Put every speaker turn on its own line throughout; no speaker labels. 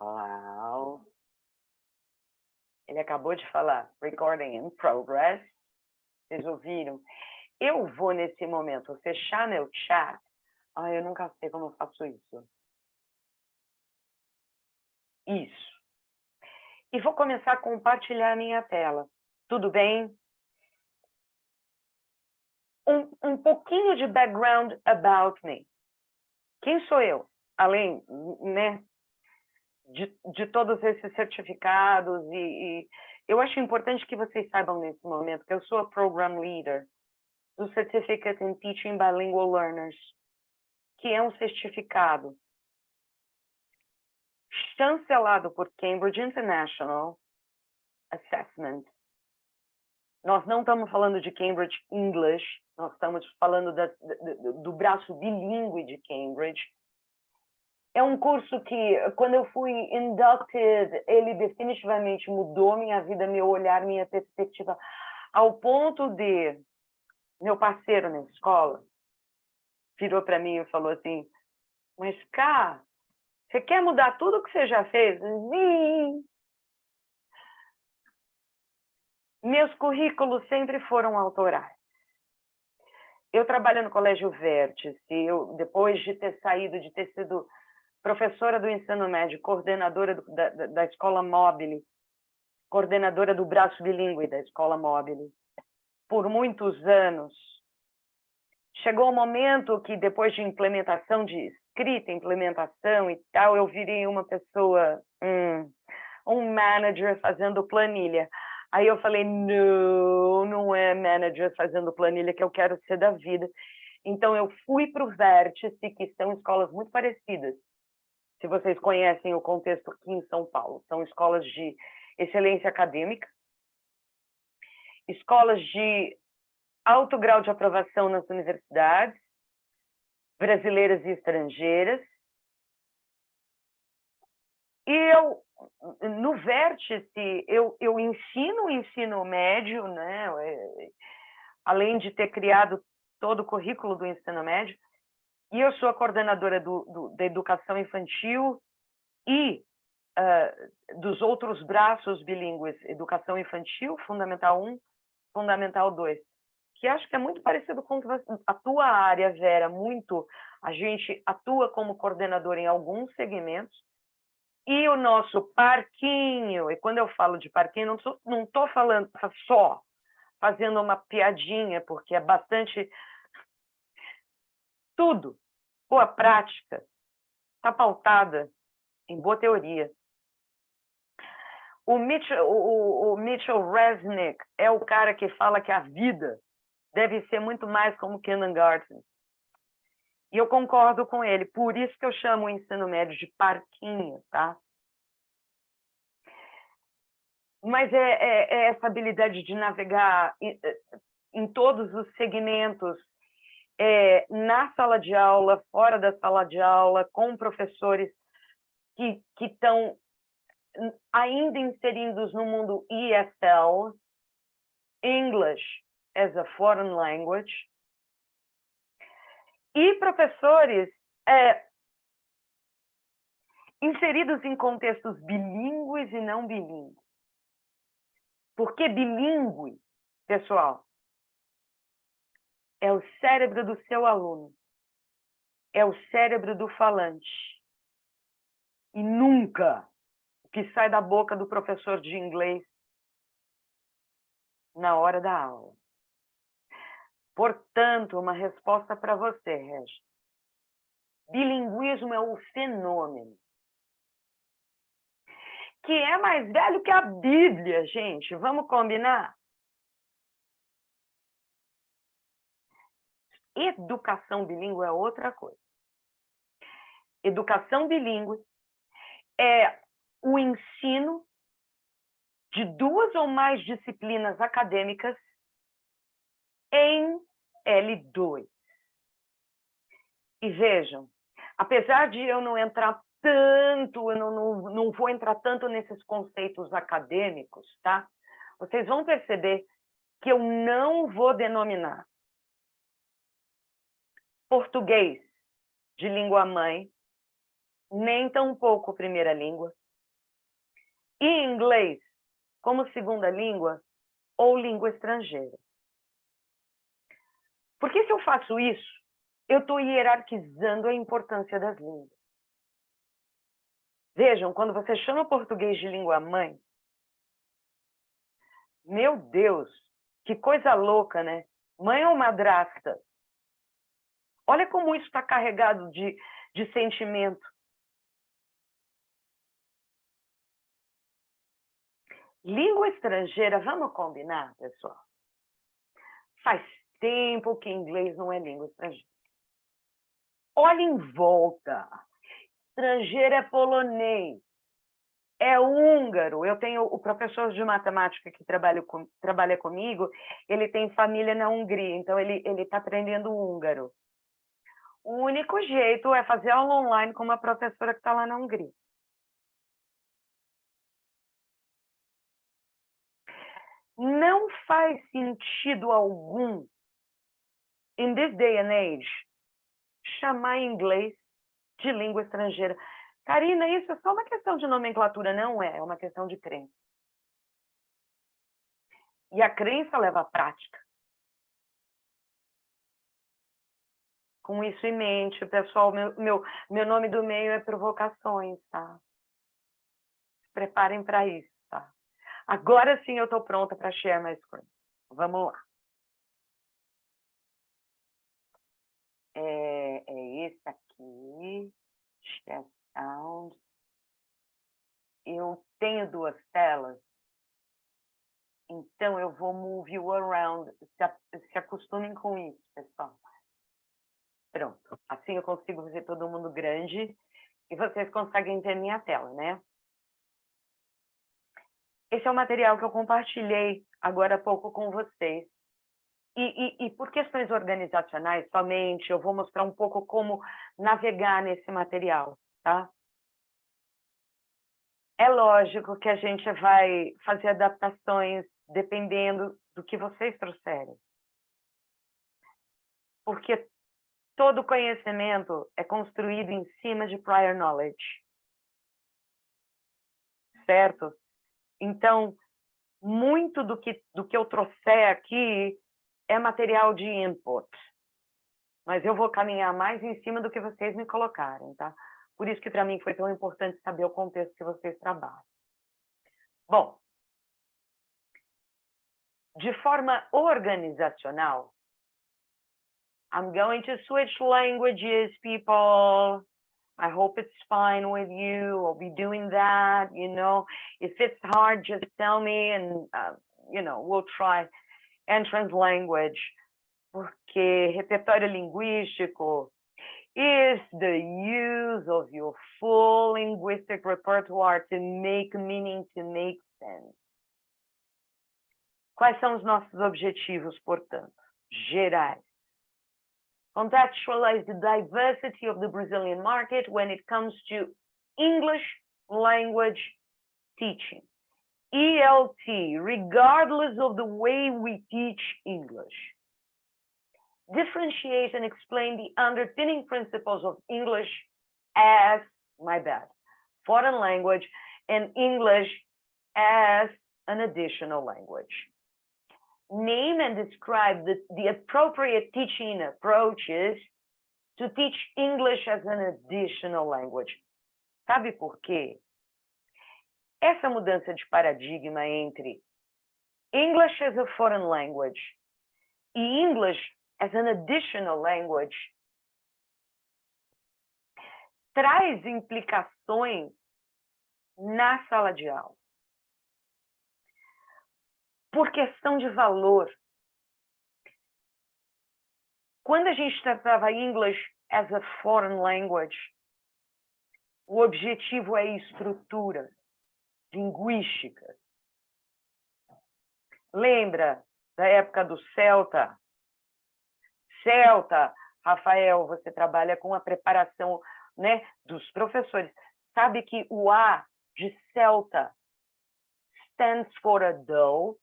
Hello. Ele acabou de falar, recording in progress. Vocês ouviram? Eu vou, nesse momento, fechar meu chat. Ai, eu nunca sei como eu faço isso. Isso. E vou começar a compartilhar a minha tela. Tudo bem? Um pouquinho de background about me. Quem sou eu? Além, né, de todos esses certificados e eu acho importante que vocês saibam nesse momento que eu sou a Program Leader do Certificate in Teaching Bilingual Learners, que é um certificado chancelado por Cambridge International Assessment. Nós não estamos falando de Cambridge English, nós estamos falando do braço bilíngue de Cambridge. É um curso que, quando eu fui inducted, ele definitivamente mudou minha vida, meu olhar, minha perspectiva, ao ponto de meu parceiro na escola virou para mim e falou assim, mas, Cá, você quer mudar tudo que você já fez? Sim! Meus currículos sempre foram autorais. Eu trabalho no Colégio Vértice, depois de ter saído, de ter sido professora do ensino médio, coordenadora da Escola Móvel, coordenadora do braço bilíngue da Escola Móvel, por muitos anos. Chegou o momento que, depois de implementação de escrita, implementação e tal, eu virei uma pessoa, um manager fazendo planilha. Aí eu falei, não é manager fazendo planilha que eu quero ser da vida. Então eu fui para o Vértice, que são escolas muito parecidas. Se vocês conhecem o contexto aqui em São Paulo, são escolas de excelência acadêmica, escolas de alto grau de aprovação nas universidades, brasileiras e estrangeiras. E eu, no Vértice, eu ensino o ensino médio, né? Além de ter criado todo o currículo do ensino médio, e eu sou a coordenadora da educação infantil e dos outros braços bilíngues, educação infantil, Fundamental 1, Fundamental 2, que acho que é muito parecido com a tua área, Vera, muito. A gente atua como coordenador em alguns segmentos, e o nosso parquinho, e quando eu falo de parquinho, não estou falando só fazendo uma piadinha, porque é bastante... Tudo, boa prática, está pautada em boa teoria. O Mitchell Resnick é o cara que fala que a vida deve ser muito mais como kindergarten. E eu concordo com ele, por isso que eu chamo o ensino médio de parquinho, tá? Mas é essa habilidade de navegar em todos os segmentos, na sala de aula, fora da sala de aula, com professores que estão ainda inseridos no mundo ESL, English as a Foreign Language, e professores inseridos em contextos bilíngues e não bilíngues. Por que bilíngue, pessoal? É o cérebro do seu aluno, é o cérebro do falante. E nunca o que sai da boca do professor de inglês na hora da aula. Portanto, uma resposta para você, Regi. Bilinguismo é um fenômeno que é mais velho que a Bíblia, gente. Vamos combinar? Educação bilíngue é outra coisa. Educação bilíngue é o ensino de 2 ou mais disciplinas acadêmicas em L2. E vejam, apesar de eu não entrar tanto, eu não vou entrar tanto nesses conceitos acadêmicos, tá? Vocês vão perceber que eu não vou denominar português de língua mãe, nem tampouco primeira língua, e inglês como segunda língua ou língua estrangeira. Porque se eu faço isso, eu estou hierarquizando a importância das línguas. Vejam, quando você chama o português de língua mãe, meu Deus, que coisa louca, né? Mãe ou madrasta? Olha como isso está carregado de sentimento. Língua estrangeira, vamos combinar, pessoal? Faz tempo que inglês não é língua estrangeira. Olha em volta. Estrangeiro é polonês, é húngaro. Eu tenho o professor de matemática que trabalha comigo, ele tem família na Hungria, então ele está aprendendo húngaro. O único jeito é fazer aula online com uma professora que está lá na Hungria. Não faz sentido algum, in this day and age, chamar inglês de língua estrangeira. Karina, isso é só uma questão de nomenclatura, não é? É uma questão de crença. E a crença leva à prática. Com isso em mente, pessoal, meu nome do meio é Provocações, tá? Se preparem para isso, tá? Agora sim eu estou pronta para share my screen. Vamos lá. É esse aqui. Share sound. Eu tenho duas telas. Então eu vou move you around. Se acostumem com isso, pessoal. Pronto. Assim eu consigo ver todo mundo grande e vocês conseguem ver minha tela, né? Esse é o material que eu compartilhei agora há pouco com vocês. E por questões organizacionais somente, eu vou mostrar um pouco como navegar nesse material, tá? É lógico que a gente vai fazer adaptações dependendo do que vocês trouxerem. Porque todo conhecimento é construído em cima de prior knowledge. Certo? Então, muito do que eu trouxer aqui é material de input. Mas eu vou caminhar mais em cima do que vocês me colocarem, tá? Por isso que para mim foi tão importante saber o contexto que vocês trabalham. Bom, de forma organizacional, I'm going to switch languages, people. I hope it's fine with you. I'll be doing that, you know. If it's hard, just tell me and, you know, we'll try entrance language. Porque repertório linguístico is the use of your full linguistic repertoire to make meaning, to make sense. Quais são os nossos objetivos, portanto? Gerais. Contextualize the diversity of the Brazilian market when it comes to English language teaching. ELT, regardless of the way we teach English. Differentiate and explain the underpinning principles of English as, foreign language, and English as an additional language. Name and describe the appropriate teaching approaches to teach English as an additional language. Sabe por quê? Essa mudança de paradigma entre English as a foreign language e English as an additional language traz implicações na sala de aula. Por questão de valor. Quando a gente tratava English as a foreign language, o objetivo é estrutura linguística. Lembra da época do Celta? Celta, Rafael, você trabalha com a preparação, né, dos professores. Sabe que o A de Celta stands for adults?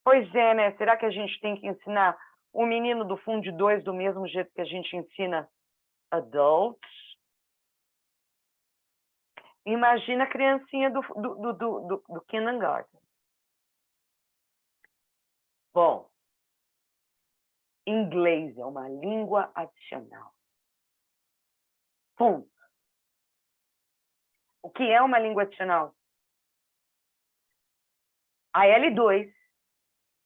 Pois é, né? Será que a gente tem que ensinar o menino do Fundo 2 do mesmo jeito que a gente ensina adults? Imagina a criancinha do kindergarten. Bom, inglês é uma língua adicional. Ponto. O que é uma língua adicional? A L2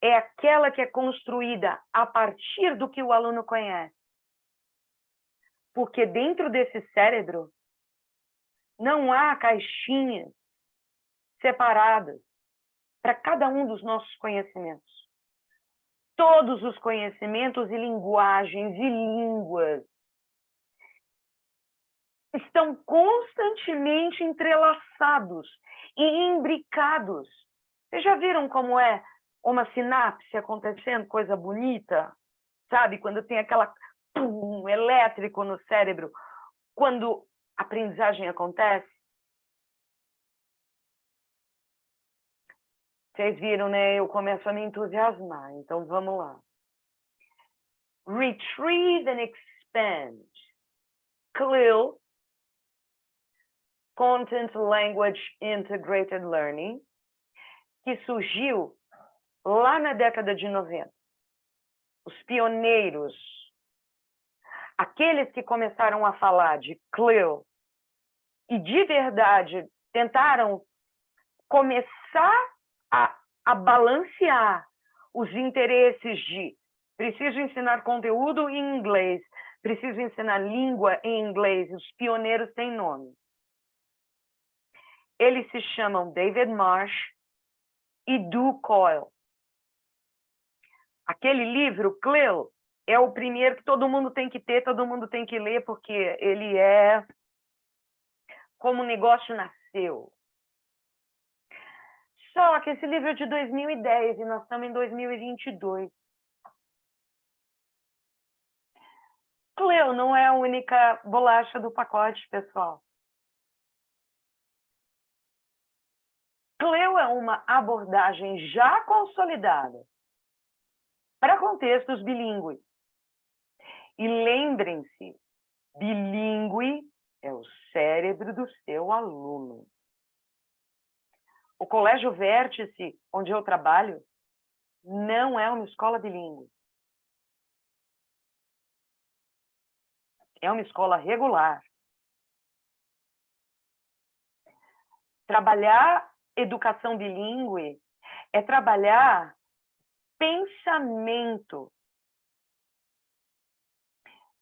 é aquela que é construída a partir do que o aluno conhece. Porque dentro desse cérebro não há caixinhas separadas para cada um dos nossos conhecimentos. Todos os conhecimentos e linguagens e línguas estão constantemente entrelaçados e imbricados. Vocês já viram como é uma sinapse acontecendo, coisa bonita? Sabe, quando tem aquela pum elétrico no cérebro, quando a aprendizagem acontece? Vocês viram, né? Eu começo a me entusiasmar, então vamos lá. Retrieve and expand. CLIL, Content Language Integrated Learning, que surgiu lá na década de 90. Os pioneiros, aqueles que começaram a falar de CLIL e de verdade tentaram começar a balancear os interesses de preciso ensinar conteúdo em inglês, preciso ensinar língua em inglês, os pioneiros têm nome. Eles se chamam David Marsh e Du Coyle. Aquele livro, CLIL, é o primeiro que todo mundo tem que ter, todo mundo tem que ler, porque ele é como o negócio nasceu. Só que esse livro é de 2010 e nós estamos em 2022. CLIL não é a única bolacha do pacote, pessoal. CLIL é uma abordagem já consolidada para contextos bilíngues. E lembrem-se, bilíngue é o cérebro do seu aluno. O Colégio Vértice, onde eu trabalho, não é uma escola bilíngue. É uma escola regular. Trabalhar educação bilíngue é trabalhar pensamento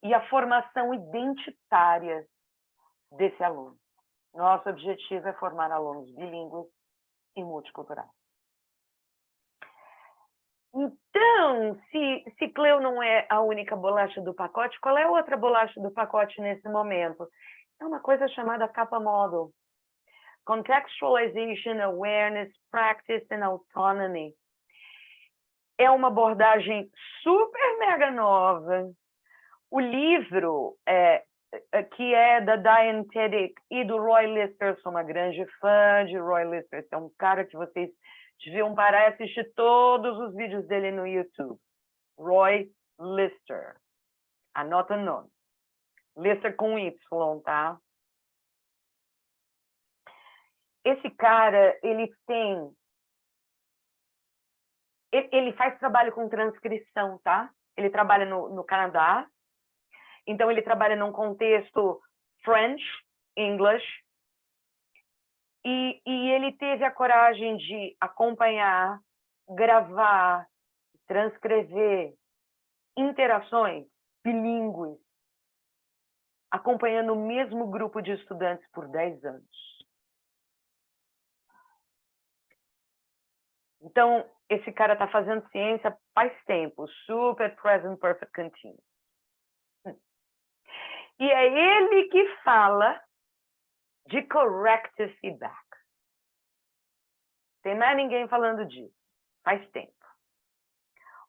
e a formação identitária desse aluno. Nosso objetivo é formar alunos bilíngues e multiculturais. Então, se CLIL não é a única bolacha do pacote, qual é a outra bolacha do pacote nesse momento? É uma coisa chamada Kappa Model. Contextualization, Awareness, Practice and Autonomy. É uma abordagem super mega nova. O livro, que é da Diane Teddick e do Roy Lister, sou uma grande fã de Roy Lister, é um cara que vocês deviam parar e assistir todos os vídeos dele no YouTube. Roy Lister. Anota o nome. Lister com Y, tá? Esse cara, ele faz trabalho com transcrição, tá? Ele trabalha no Canadá, então ele trabalha num contexto French, English, e ele teve a coragem de acompanhar, gravar, transcrever interações bilíngues, acompanhando o mesmo grupo de estudantes por 10 anos. Então, esse cara está fazendo ciência faz tempo, super present perfect continuous. E é ele que fala de corrective feedback. Tem mais ninguém falando disso, faz tempo.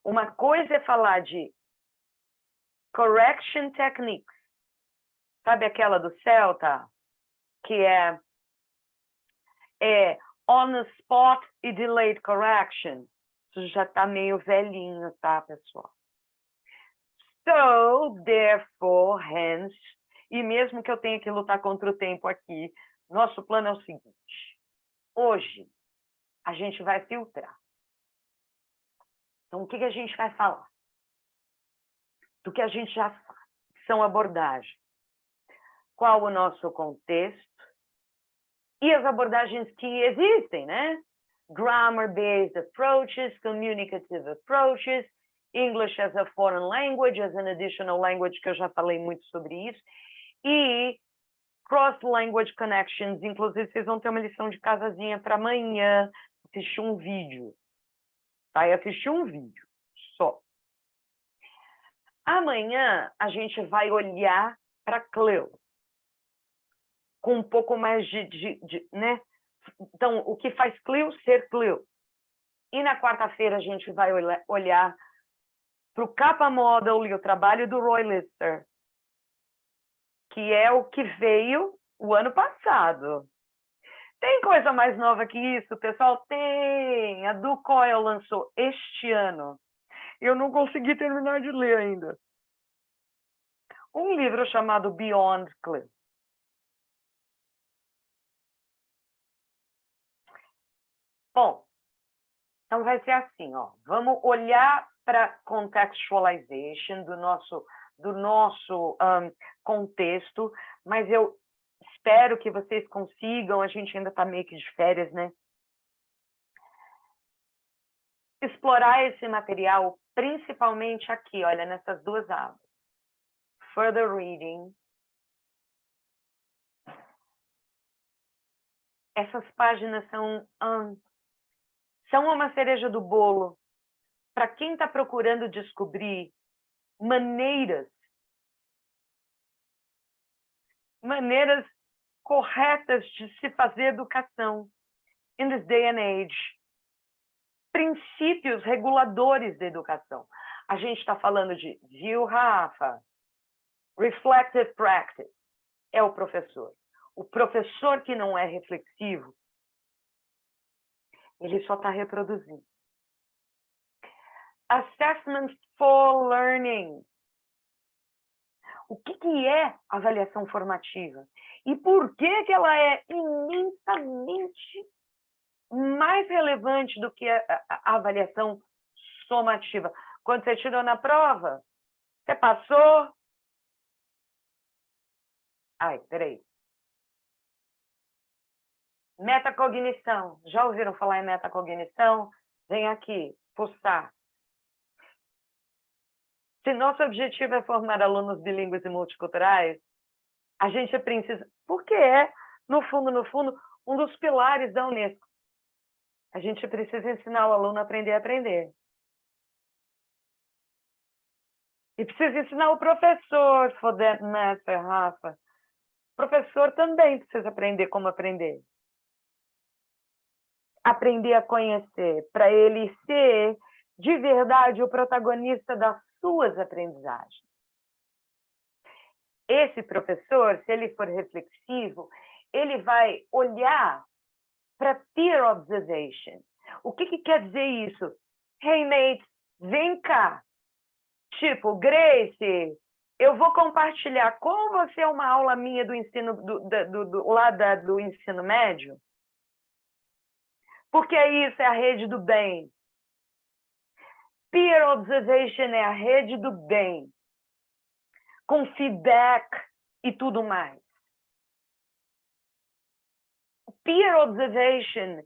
Uma coisa é falar de correction techniques. Sabe aquela do Celta? Que é on the spot e delayed correction. Isso já está meio velhinho, tá, pessoal? So, therefore, hence, e mesmo que eu tenha que lutar contra o tempo aqui, Nosso plano é o seguinte. Hoje, a gente vai filtrar. Então, o que a gente vai falar? Do que a gente já sabe. São abordagens. Qual o nosso contexto? E as abordagens que existem, né? Grammar-based approaches, communicative approaches, English as a foreign language, as an additional language, que eu já falei muito sobre isso, e cross-language connections. Inclusive, vocês vão ter uma lição de casazinha para amanhã, assistir um vídeo. Vai assistir um vídeo só. Amanhã, a gente vai olhar para CLIL, com um pouco mais né? Então, o que faz CLIL ser CLIL. E na quarta-feira, a gente vai olhar para o Kappa Model e o trabalho do Roy Lister, que é o que veio o ano passado. Tem coisa mais nova que isso, pessoal? Tem! A Du Coyle lançou este ano. Eu não consegui terminar de ler ainda. Um livro chamado Beyond CLIL. Bom, então vai ser assim, ó. Vamos olhar para contextualization do nosso contexto, mas eu espero que vocês consigam, a gente ainda está meio que de férias, né? Explorar esse material, principalmente aqui, olha, nessas duas abas. Further reading. Essas páginas são uma cereja do bolo para quem está procurando descobrir maneiras corretas de se fazer educação in this day and age. Princípios reguladores da educação. A gente está falando de, viu, Rafa? Reflective practice é o professor. O professor que não é reflexivo, ele só está reproduzindo. Assessment for learning. O que é avaliação formativa? E por que ela é imensamente mais relevante do que a avaliação somativa? Quando você tirou na prova, você passou... Ai, peraí. Metacognição. Já ouviram falar em metacognição? Vem aqui, postar. Se nosso objetivo é formar alunos bilíngues e multiculturais, a gente precisa... Porque é, no fundo, um dos pilares da Unesco. A gente precisa ensinar o aluno a aprender. E precisa ensinar o professor, for that matter, Rafa. O professor também precisa aprender como aprender. Aprender a conhecer, para ele ser, de verdade, o protagonista das suas aprendizagens. Esse professor, se ele for reflexivo, ele vai olhar para peer observation. O que quer dizer isso? Hey, mate, vem cá. Tipo, Grace, eu vou compartilhar com você uma aula minha do ensino do ensino médio, porque isso é a rede do bem. Peer observation é a rede do bem, com feedback e tudo mais. Peer observation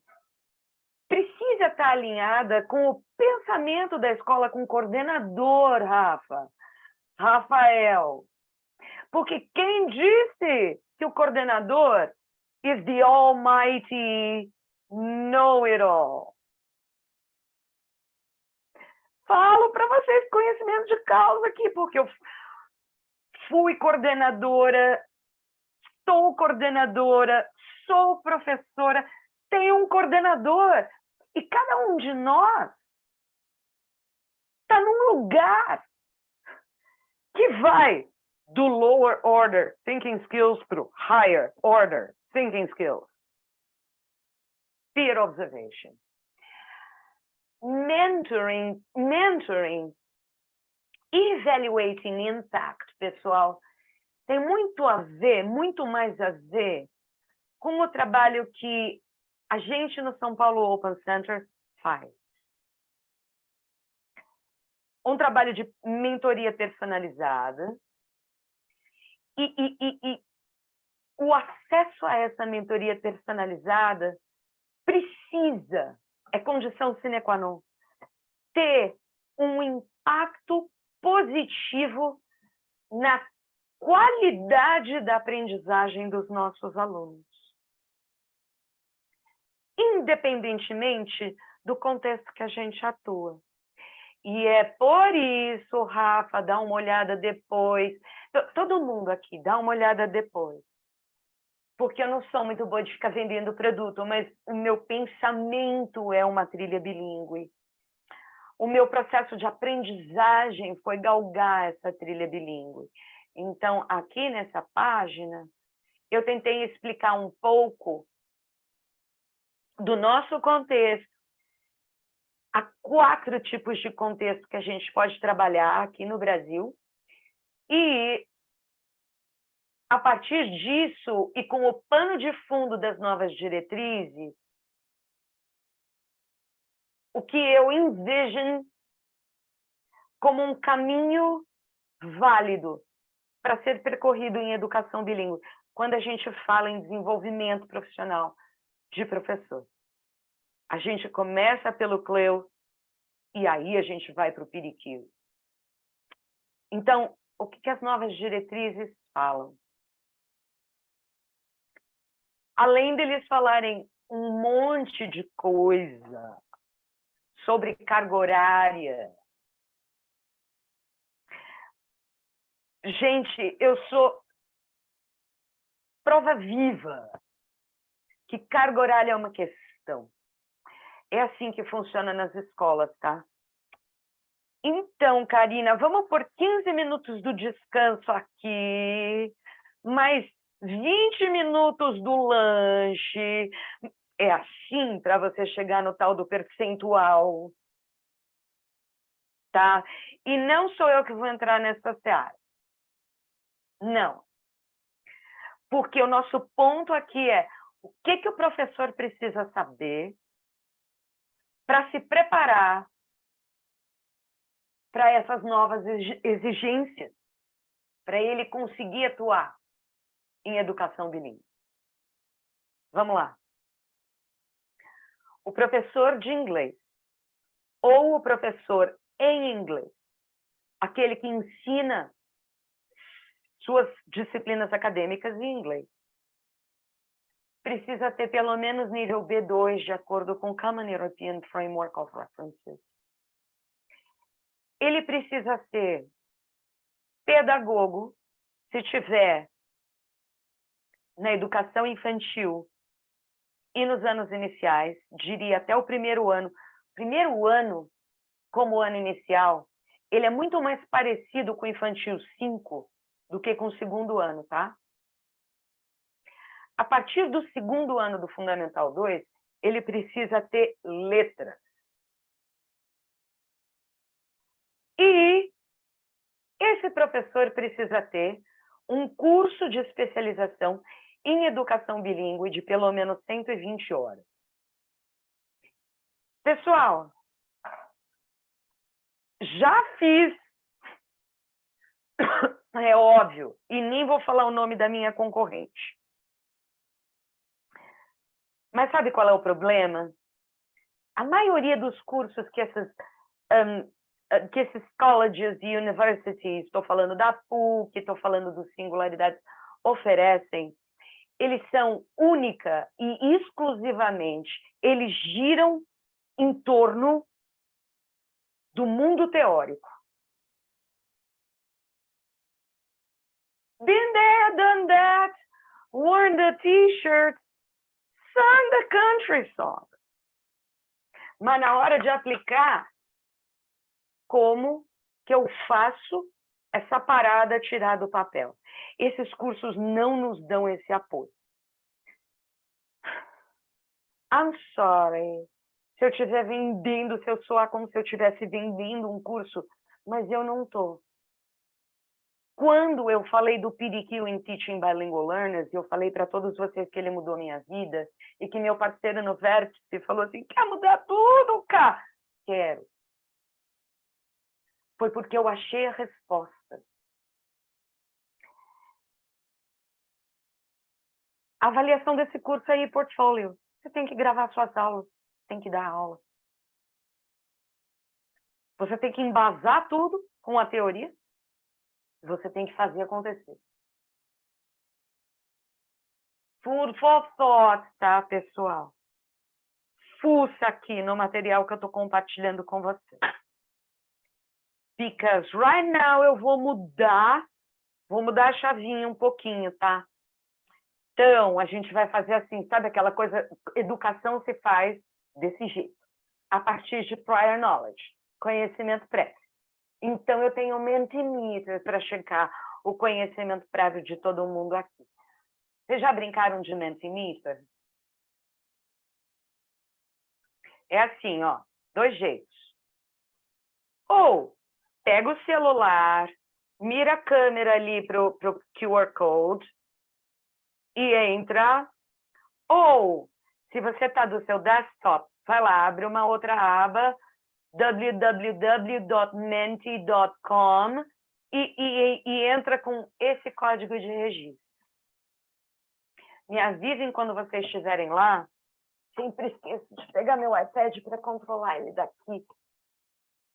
precisa estar alinhada com o pensamento da escola, com o coordenador, Rafael. Porque quem disse que o coordenador is the almighty know-it-all? Falo para vocês conhecimento de causa aqui, porque eu fui coordenadora, sou coordenadora, sou professora, tenho um coordenador. E cada um de nós está num lugar que vai do lower order thinking skills para o higher order thinking skills. Peer observation. Mentoring, evaluating impact, pessoal, tem muito mais a ver com o trabalho que a gente no São Paulo Open Center faz. Um trabalho de mentoria personalizada e o acesso a essa mentoria personalizada precisa, é condição sine qua non, ter um impacto positivo na qualidade da aprendizagem dos nossos alunos. Independentemente do contexto que a gente atua. E é por isso, Rafa, dá uma olhada depois. Todo mundo aqui, dá uma olhada depois. Porque eu não sou muito boa de ficar vendendo produto, mas o meu pensamento é uma trilha bilíngue. O meu processo de aprendizagem foi galgar essa trilha bilíngue. Então, aqui nessa página, eu tentei explicar um pouco do nosso contexto. Há 4 tipos de contexto que a gente pode trabalhar aqui no Brasil. E, a partir disso, e com o pano de fundo das novas diretrizes, o que eu envision como um caminho válido para ser percorrido em educação bilíngue, quando a gente fala em desenvolvimento profissional de professor. A gente começa pelo CLEU e aí a gente vai para o periquito. Então, o que as novas diretrizes falam? Além deles falarem um monte de coisa sobre carga horária. Gente, eu sou prova viva que carga horária é uma questão. É assim que funciona nas escolas, tá? Então, Karina, vamos por 15 minutos do descanso aqui, mais 20 minutos do lanche. É assim para você chegar no tal do percentual, tá? E não sou eu que vou entrar nessa seara. Não. Porque o nosso ponto aqui é o que o professor precisa saber para se preparar para essas novas exigências, para ele conseguir atuar em educação bilíngue. Vamos lá. O professor de inglês ou o professor em inglês, aquele que ensina suas disciplinas acadêmicas em inglês, precisa ter pelo menos nível B2 de acordo com o Common European Framework of References. Ele precisa ser pedagogo, se tiver na educação infantil e nos anos iniciais, diria até o primeiro ano. Primeiro ano, como ano inicial, ele é muito mais parecido com o infantil 5 do que com o segundo ano, tá? A partir do segundo ano do Fundamental 2, ele precisa ter letras. E esse professor precisa ter um curso de especialização em educação bilíngue de pelo menos 120 horas. Pessoal, já fiz, é óbvio, e nem vou falar o nome da minha concorrente. Mas sabe qual é o problema? A maioria dos cursos que esses colleges e universities, estou falando da PUC, estou falando do Singularidades, oferecem, eles são única e exclusivamente, eles giram em torno do mundo teórico. Been there, done that, worn the t-shirt, sung the country song. Mas na hora de aplicar, como que eu faço essa parada tirar do papel? Esses cursos não nos dão esse apoio. I'm sorry. Se eu estiver vendendo, se eu soar como se eu estivesse vendendo um curso, mas eu não estou. Quando eu falei do PDQ em Teaching Bilingual Learners, eu falei para todos vocês que ele mudou minha vida e que meu parceiro no Vértice falou assim, quer mudar tudo, cara? Quero. Foi porque eu achei a resposta. A avaliação desse curso aí, portfólio. Você tem que gravar suas aulas, tem que dar aula. Você tem que embasar tudo com a teoria. Você tem que fazer acontecer. Food for thought, tá, pessoal? Fuça aqui no material que eu estou compartilhando com você. Because right now eu vou mudar a chavinha um pouquinho, tá? Então, a gente vai fazer assim, sabe aquela coisa, educação se faz desse jeito, a partir de prior knowledge, conhecimento prévio. Então, eu tenho um Mentimeter para checar o conhecimento prévio de todo mundo aqui. Vocês já brincaram de Mentimeter? É assim, ó, 2 jeitos. Ou pega o celular, mira a câmera ali pro QR Code e entra. Ou, se você está do seu desktop, vai lá, abre uma outra aba, www.menti.com e entra com esse código de registro. Me avisem quando vocês estiverem lá. Sempre esqueço de pegar meu iPad para controlar ele daqui.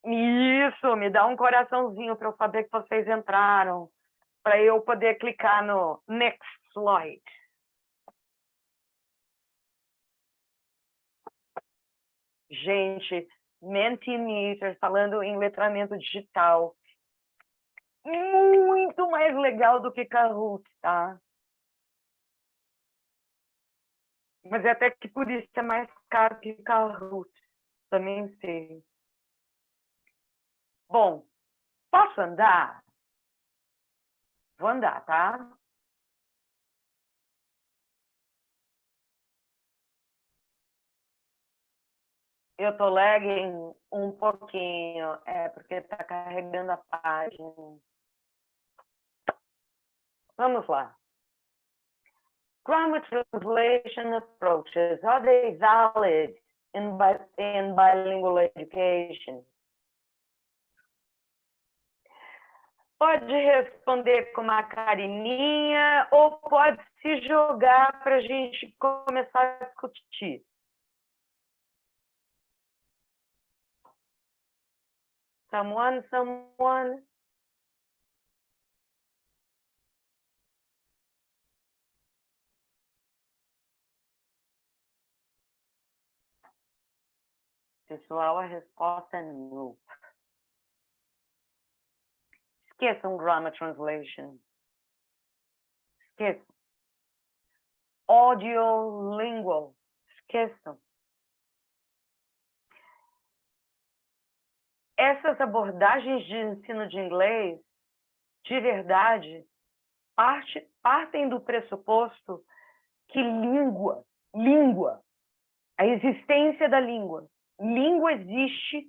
Isso, me dá um coraçãozinho para eu saber que vocês entraram, para eu poder clicar no Next Slide. Gente, Mentimeter, falando em letramento digital, muito mais legal do que Kahoot, tá? Mas é até que por isso é mais caro que Kahoot, também sei. Bom, posso andar? Vou andar, tá? Eu tô lagging um pouquinho, porque tá carregando a página. Vamos lá. Grammar translation approaches, are they valid in bilingual education? Pode responder com uma carininha ou pode se jogar para a gente começar a discutir. Someone? Pessoal, a resposta é não. Esqueçam Grammar Translation. Esqueçam. Audiolingual. Esqueçam. Essas abordagens de ensino de inglês, de verdade, partem do pressuposto que língua, a existência da língua existe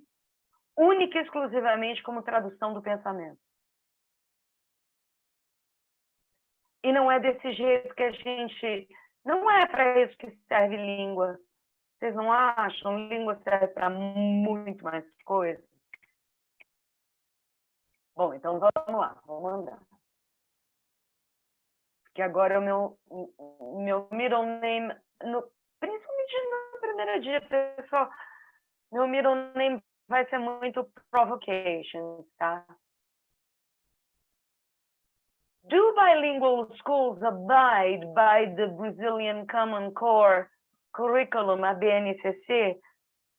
única e exclusivamente como tradução do pensamento. E não é desse jeito que a gente... Não é para isso que serve língua. Vocês não acham? Língua serve para muito mais coisa. Bom, então vamos lá, vamos andar. Porque agora o meu middle name, principalmente no primeiro dia, pessoal, meu middle name vai ser muito provocation, tá? Do bilingual schools abide by the Brazilian Common Core Curriculum, a BNCC?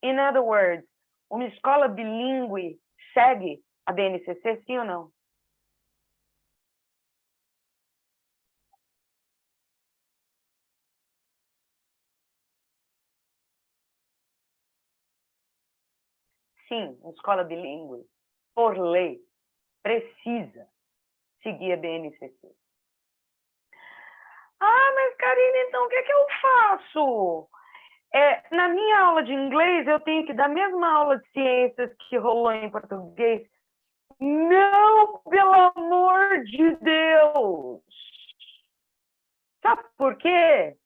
In other words, uma escola bilíngue segue a BNCC, sim ou não? Sim, uma escola bilíngue, por lei, precisa seguir a BNCC. Ah, mas Karine, então o que é que eu faço? Na minha aula de inglês, eu tenho que dar a mesma aula de ciências que rolou em português. Não, pelo amor de Deus! Sabe por quê?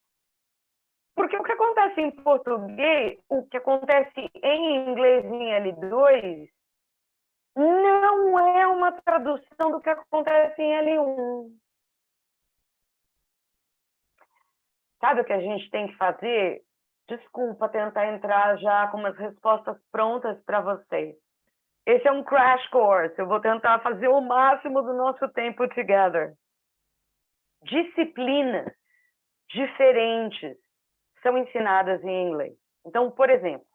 Porque o que acontece em português, o que acontece em inglês em L2, não é uma tradução do que acontece em L1. Sabe o que a gente tem que fazer? Desculpa tentar entrar já com umas respostas prontas para vocês. Esse é um crash course. Eu vou tentar fazer o máximo do nosso tempo together. Disciplinas diferentes são ensinadas em inglês. Então, por exemplo,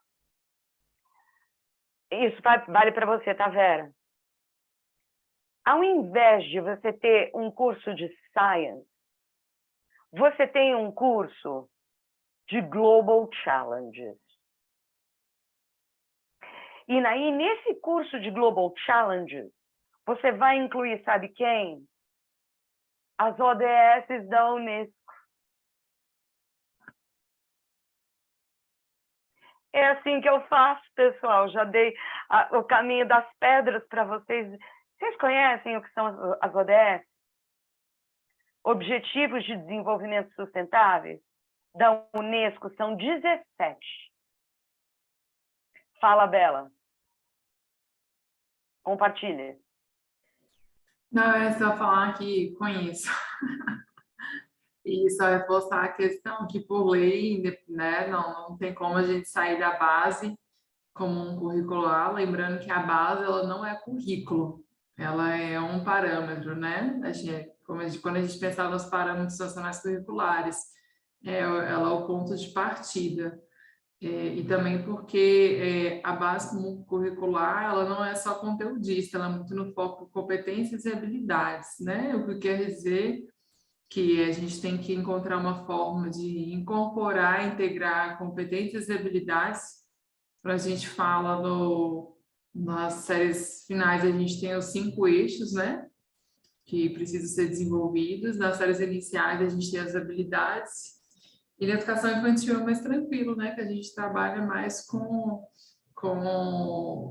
isso vale para você, tá, Vera? Ao invés de você ter um curso de science, você tem um curso de Global Challenges. E aí, nesse curso de Global Challenges, você vai incluir, sabe quem? As ODS da Unesco. É assim que eu faço, pessoal. Já dei o caminho das pedras para vocês. Vocês conhecem o que são as ODS? Objetivos de Desenvolvimento Sustentável da Unesco são 17. Fala, Bela. Compartilhe.
Não, é só falar que conheço. E só reforçar a questão que, por lei, né, não tem como a gente sair da base como um curricular, lembrando que a base ela não é currículo, ela é um parâmetro, né? Quando a gente pensar nos parâmetros nacionais curriculares, ela é o ponto de partida. E também porque a base curricular ela não é só conteudista, ela é muito no foco competências e habilidades, né? O que quer dizer que a gente tem que encontrar uma forma de incorporar, integrar competências e habilidades. Quando a gente fala nas séries finais, a gente tem os 5 eixos, né? Que precisam ser desenvolvidos. Nas séries iniciais, a gente tem as habilidades. E na educação infantil é mais tranquilo, né? Que a gente trabalha mais com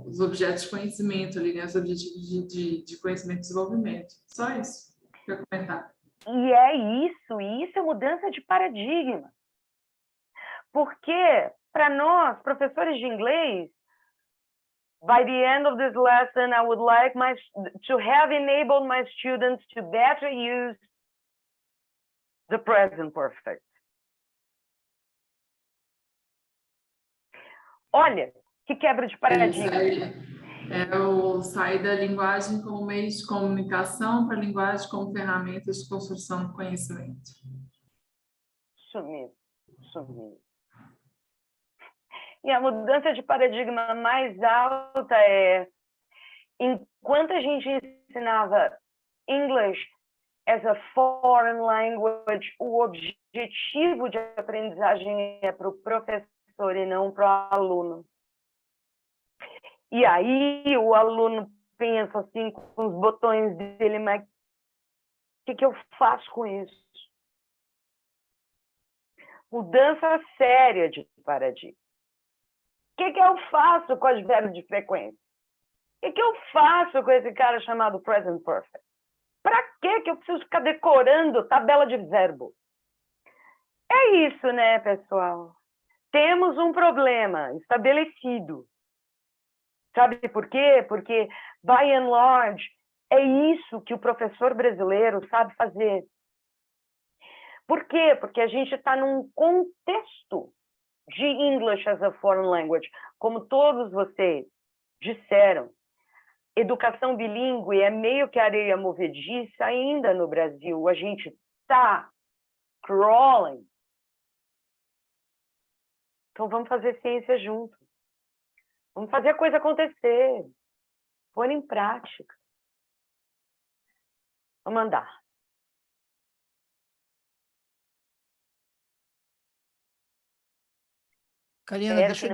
os objetos de conhecimento ali, né? Os objetivos de conhecimento e desenvolvimento. Só isso que eu comentar.
E é isso, e isso é mudança de paradigma. Porque, para nós, professores de inglês, by the end of this lesson, I would like to have enabled my students to better use the present perfect. Olha, que quebra de paradigma.
É o sair da linguagem como meio de comunicação para a linguagem como ferramentas de construção do conhecimento.
Isso mesmo, isso mesmo. E a mudança de paradigma mais alta é, enquanto a gente ensinava English as a foreign language, o objetivo de aprendizagem é para o professor e não para o aluno. E aí o aluno pensa assim com os botões dele, mas o que eu faço com isso? Mudança séria de paradigma. O que eu faço com as verbos de frequência? O que eu faço com esse cara chamado present perfect? Para que eu preciso ficar decorando tabela de verbo? É isso, né, pessoal? Temos um problema estabelecido. Sabe por quê? Porque, by and large, é isso que o professor brasileiro sabe fazer. Por quê? Porque a gente está num contexto de English as a foreign language, como todos vocês disseram. Educação bilíngue é meio que areia movediça ainda no Brasil. A gente está crawling. Então vamos fazer ciência junto. Vamos fazer a coisa acontecer. Pôr em prática. Vamos andar.
Karina, deixa eu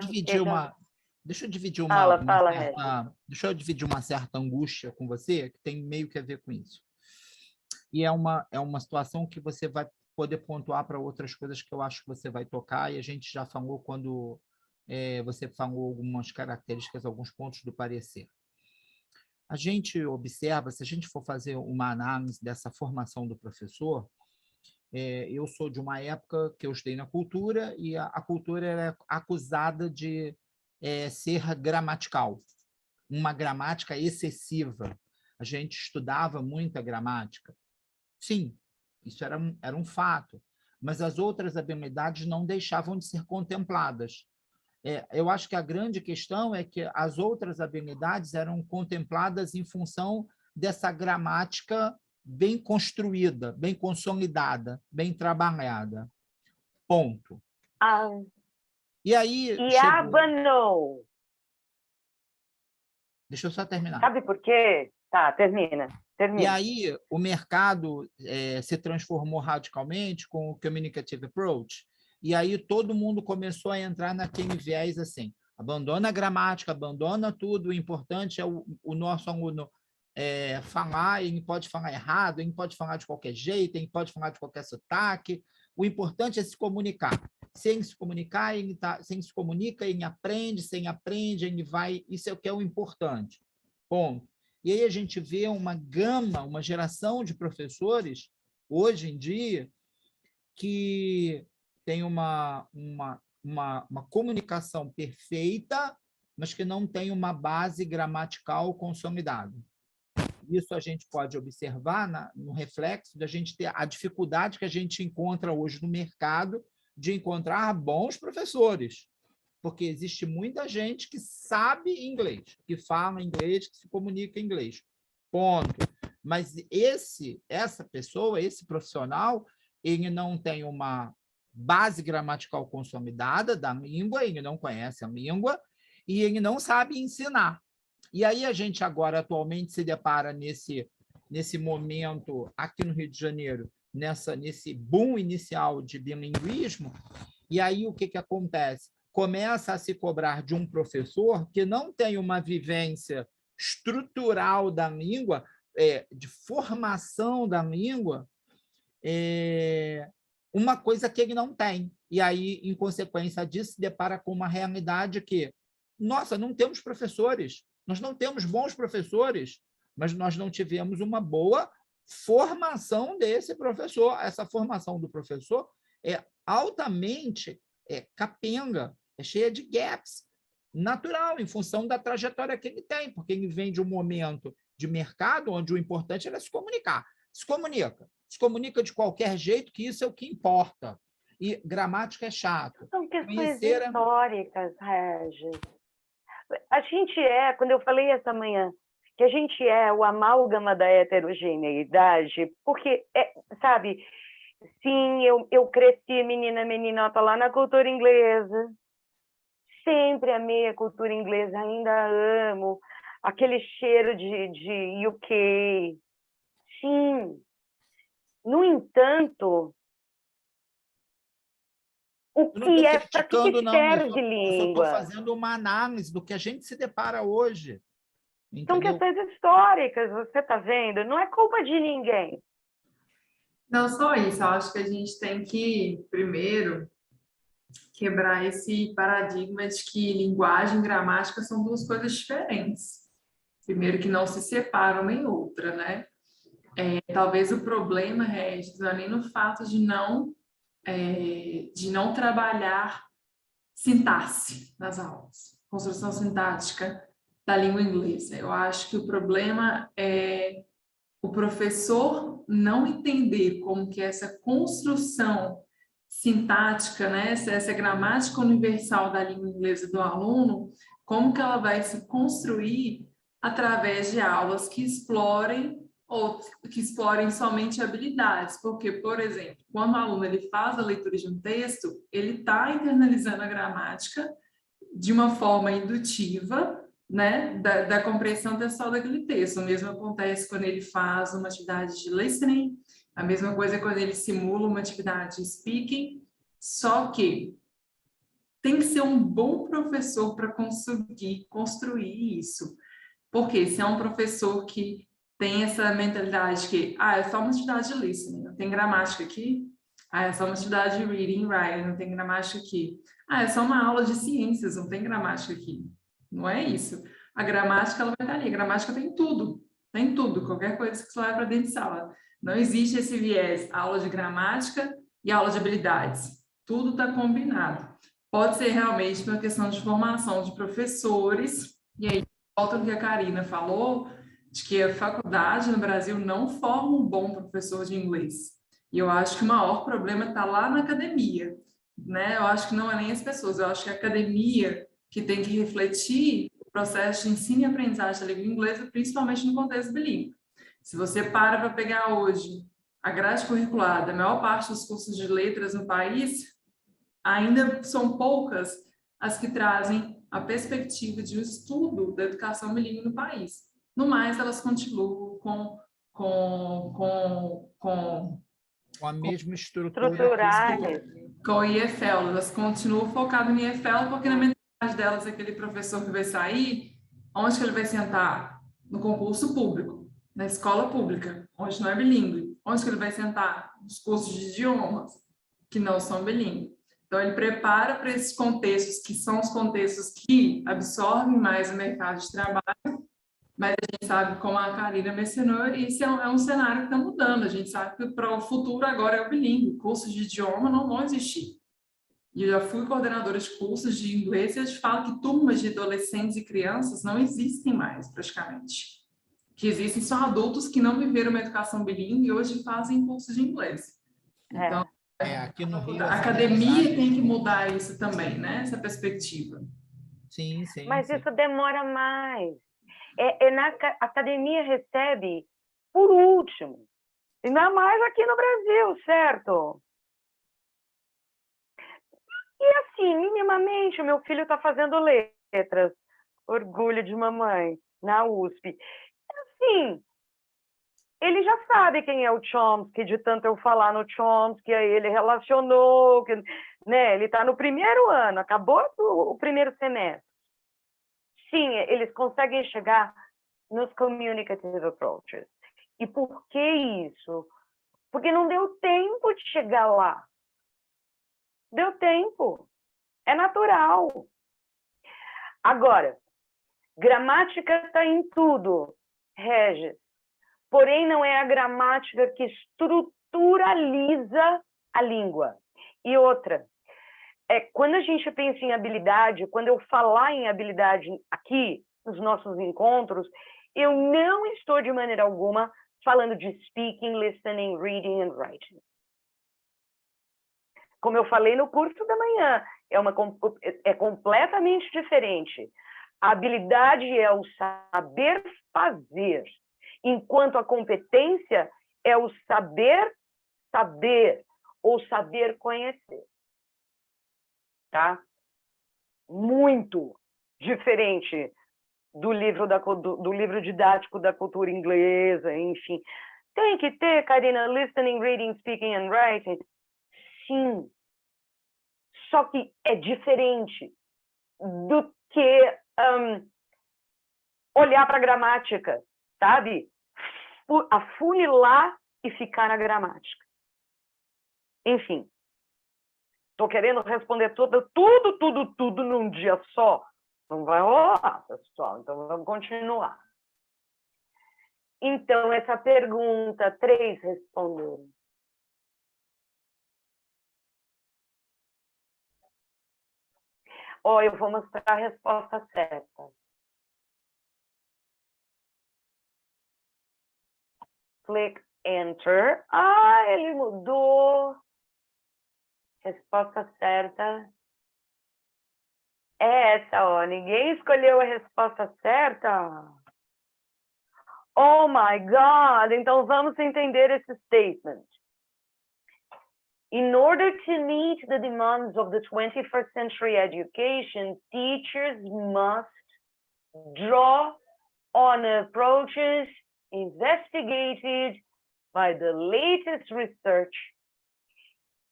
dividir uma certa angústia com você, que tem meio que a ver com isso. E é uma situação que você vai poder pontuar para outras coisas que eu acho que você vai tocar, e a gente já falou quando você falou algumas características, alguns pontos do parecer. A gente observa, se a gente for fazer uma análise dessa formação do professor, eu sou de uma época que eu estudei na cultura e a cultura era acusada de ser gramatical, uma gramática excessiva. A gente estudava muita gramática. Sim, isso era um fato, mas as outras habilidades não deixavam de ser contempladas. Eu acho que a grande questão é que as outras habilidades eram contempladas em função dessa gramática bem construída, bem consolidada, bem trabalhada. Ponto. E aí
abandonou.
Deixa eu só terminar.
Sabe por quê? Tá, termina.
E aí o mercado se transformou radicalmente com o Communicative Approach, e aí todo mundo começou a entrar naquele viés assim, abandona a gramática, abandona tudo, o importante é o nosso aluno falar, ele pode falar errado, ele pode falar de qualquer jeito, ele pode falar de qualquer sotaque, o importante é se comunicar. Sem se comunicar, sem se comunica, ele aprende, sem aprende, ele vai, isso é o que é o importante. Ponto. E aí a gente vê uma gama, uma geração de professores, hoje em dia, que tem uma comunicação perfeita, mas que não tem uma base gramatical consolidada. Isso a gente pode observar no reflexo da gente ter a dificuldade que a gente encontra hoje no mercado de encontrar bons professores, porque existe muita gente que sabe inglês, que fala inglês, que se comunica em inglês. Ponto. Mas essa pessoa, esse profissional, ele não tem uma base gramatical consolidada da língua, ele não conhece a língua e ele não sabe ensinar. E aí a gente agora, atualmente, se depara nesse momento, aqui no Rio de Janeiro, nesse boom inicial de bilinguismo, e aí o que acontece? Começa a se cobrar de um professor que não tem uma vivência estrutural da língua, de formação da língua, uma coisa que ele não tem. E aí, em consequência disso, se depara com uma realidade que, nossa, não temos professores, nós não temos bons professores, mas nós não tivemos uma boa formação desse professor. Essa formação do professor é altamente capenga, é cheia de gaps, natural, em função da trajetória que ele tem, porque ele vem de um momento de mercado onde o importante era se comunicar. Se comunica de qualquer jeito, que isso é o que importa. E gramática é chato.
São questões históricas, Regis. A gente quando eu falei essa manhã, que a gente é o amálgama da heterogeneidade, porque, sabe, sim, eu cresci meninota lá na cultura inglesa, sempre amei a cultura inglesa, ainda amo, aquele cheiro de UK, sim. No entanto, para que serve língua?
Eu estou fazendo uma análise do que a gente se depara hoje.
São questões históricas, você está vendo? Não é culpa de ninguém.
Não só isso, eu acho que a gente tem que, primeiro, quebrar esse paradigma de que linguagem e gramática são duas coisas diferentes. Primeiro, que não se separam nem outra, né? Talvez o problema, Regis, não é nem no fato de não trabalhar sintaxe nas aulas, construção sintática da língua inglesa. Eu acho que o problema é o professor não entender como que essa construção sintática, né, essa gramática universal da língua inglesa do aluno, como que ela vai se construir através de aulas que explorem somente habilidades, porque, por exemplo, quando o aluno ele faz a leitura de um texto, ele está internalizando a gramática de uma forma indutiva, né, da compreensão textual daquele texto. O mesmo acontece quando ele faz uma atividade de listening, a mesma coisa quando ele simula uma atividade de speaking, só que tem que ser um bom professor para conseguir construir isso, porque se é um professor que tem essa mentalidade que, é só uma atividade de listening, não tem gramática aqui. É só uma atividade de reading, writing, não tem gramática aqui. É só uma aula de ciências, não tem gramática aqui. Não é isso. a gramática ela vai estar ali. A gramática tem tudo, qualquer coisa que você vai para dentro de sala. Não existe esse viés, aula de gramática e aula de habilidades. Tudo está combinado. Pode ser realmente uma questão de formação de professores, e aí volta ao que a Karina falou, de que a faculdade no Brasil não forma um bom professor de inglês. E eu acho que o maior problema está lá na academia, né? Eu acho que não é nem as pessoas, eu acho que a academia que tem que refletir o processo de ensino e aprendizagem da língua inglesa, principalmente no contexto bilíngue. Se você para pegar hoje a grade curricular da maior parte dos cursos de letras no país, ainda são poucas as que trazem a perspectiva de um estudo da educação bilíngue no país. No mais, elas continuam com
a mesma estrutura.
Estruturais.
Com o IFL. Elas continuam focadas no IFL, porque na mentalidade delas, aquele professor que vai sair, onde que ele vai sentar? No concurso público, na escola pública, onde não é bilíngue. Onde que ele vai sentar? Nos cursos de idiomas, que não são bilíngues. Então, ele prepara para esses contextos, que são os contextos que absorvem mais o mercado de trabalho, mas a gente sabe, como a Karina mencionou, isso é um cenário que está mudando. A gente sabe que para o futuro agora é o bilíngue. Cursos de idioma não vão existir. E eu já fui coordenadora de cursos de inglês e eu te falo que turmas de adolescentes e crianças não existem mais, praticamente. O que existem são adultos que não viveram uma educação bilíngue e hoje fazem cursos de inglês. Então,
aqui no Rio,
a academia tem que mudar isso também, né? Essa perspectiva.
Sim, sim.
Mas
sim.
isso demora mais. A academia recebe por último. Ainda mais aqui no Brasil, certo? E assim, minimamente, o meu filho está fazendo letras. Orgulho de mamãe, na USP. Assim, ele já sabe quem é o Chomsky, de tanto eu falar no Chomsky, aí ele relacionou, né? Ele está no primeiro ano, acabou o primeiro semestre. Sim, eles conseguem chegar nos communicative approaches. E por que isso? Porque não deu tempo de chegar lá. Deu tempo. É natural. Agora, gramática está em tudo, Regis. Porém, não é a gramática que estruturaliza a língua. E outra, quando a gente pensa em habilidade, quando eu falar em habilidade aqui, nos nossos encontros, eu não estou de maneira alguma falando de speaking, listening, reading and writing. Como eu falei no curso da manhã, é completamente diferente. A habilidade é o saber fazer, enquanto a competência é o saber ou saber conhecer. Tá? Muito diferente do livro didático da cultura inglesa, enfim. Tem que ter, Karina, listening, reading, speaking and writing? Sim. Só que é diferente do que olhar para a gramática, sabe? Afunilar e ficar na gramática. Enfim. Estou querendo responder tudo num dia só. Não vai rolar, pessoal. Então, vamos continuar. Então, essa pergunta, 3 responderam. Eu vou mostrar a resposta certa. Click Enter. Ele mudou. Resposta certa é essa, Ninguém escolheu a resposta certa? Oh my God! Então vamos entender esse statement. In order to meet the demands of the 21st century education, teachers must draw on approaches investigated by the latest research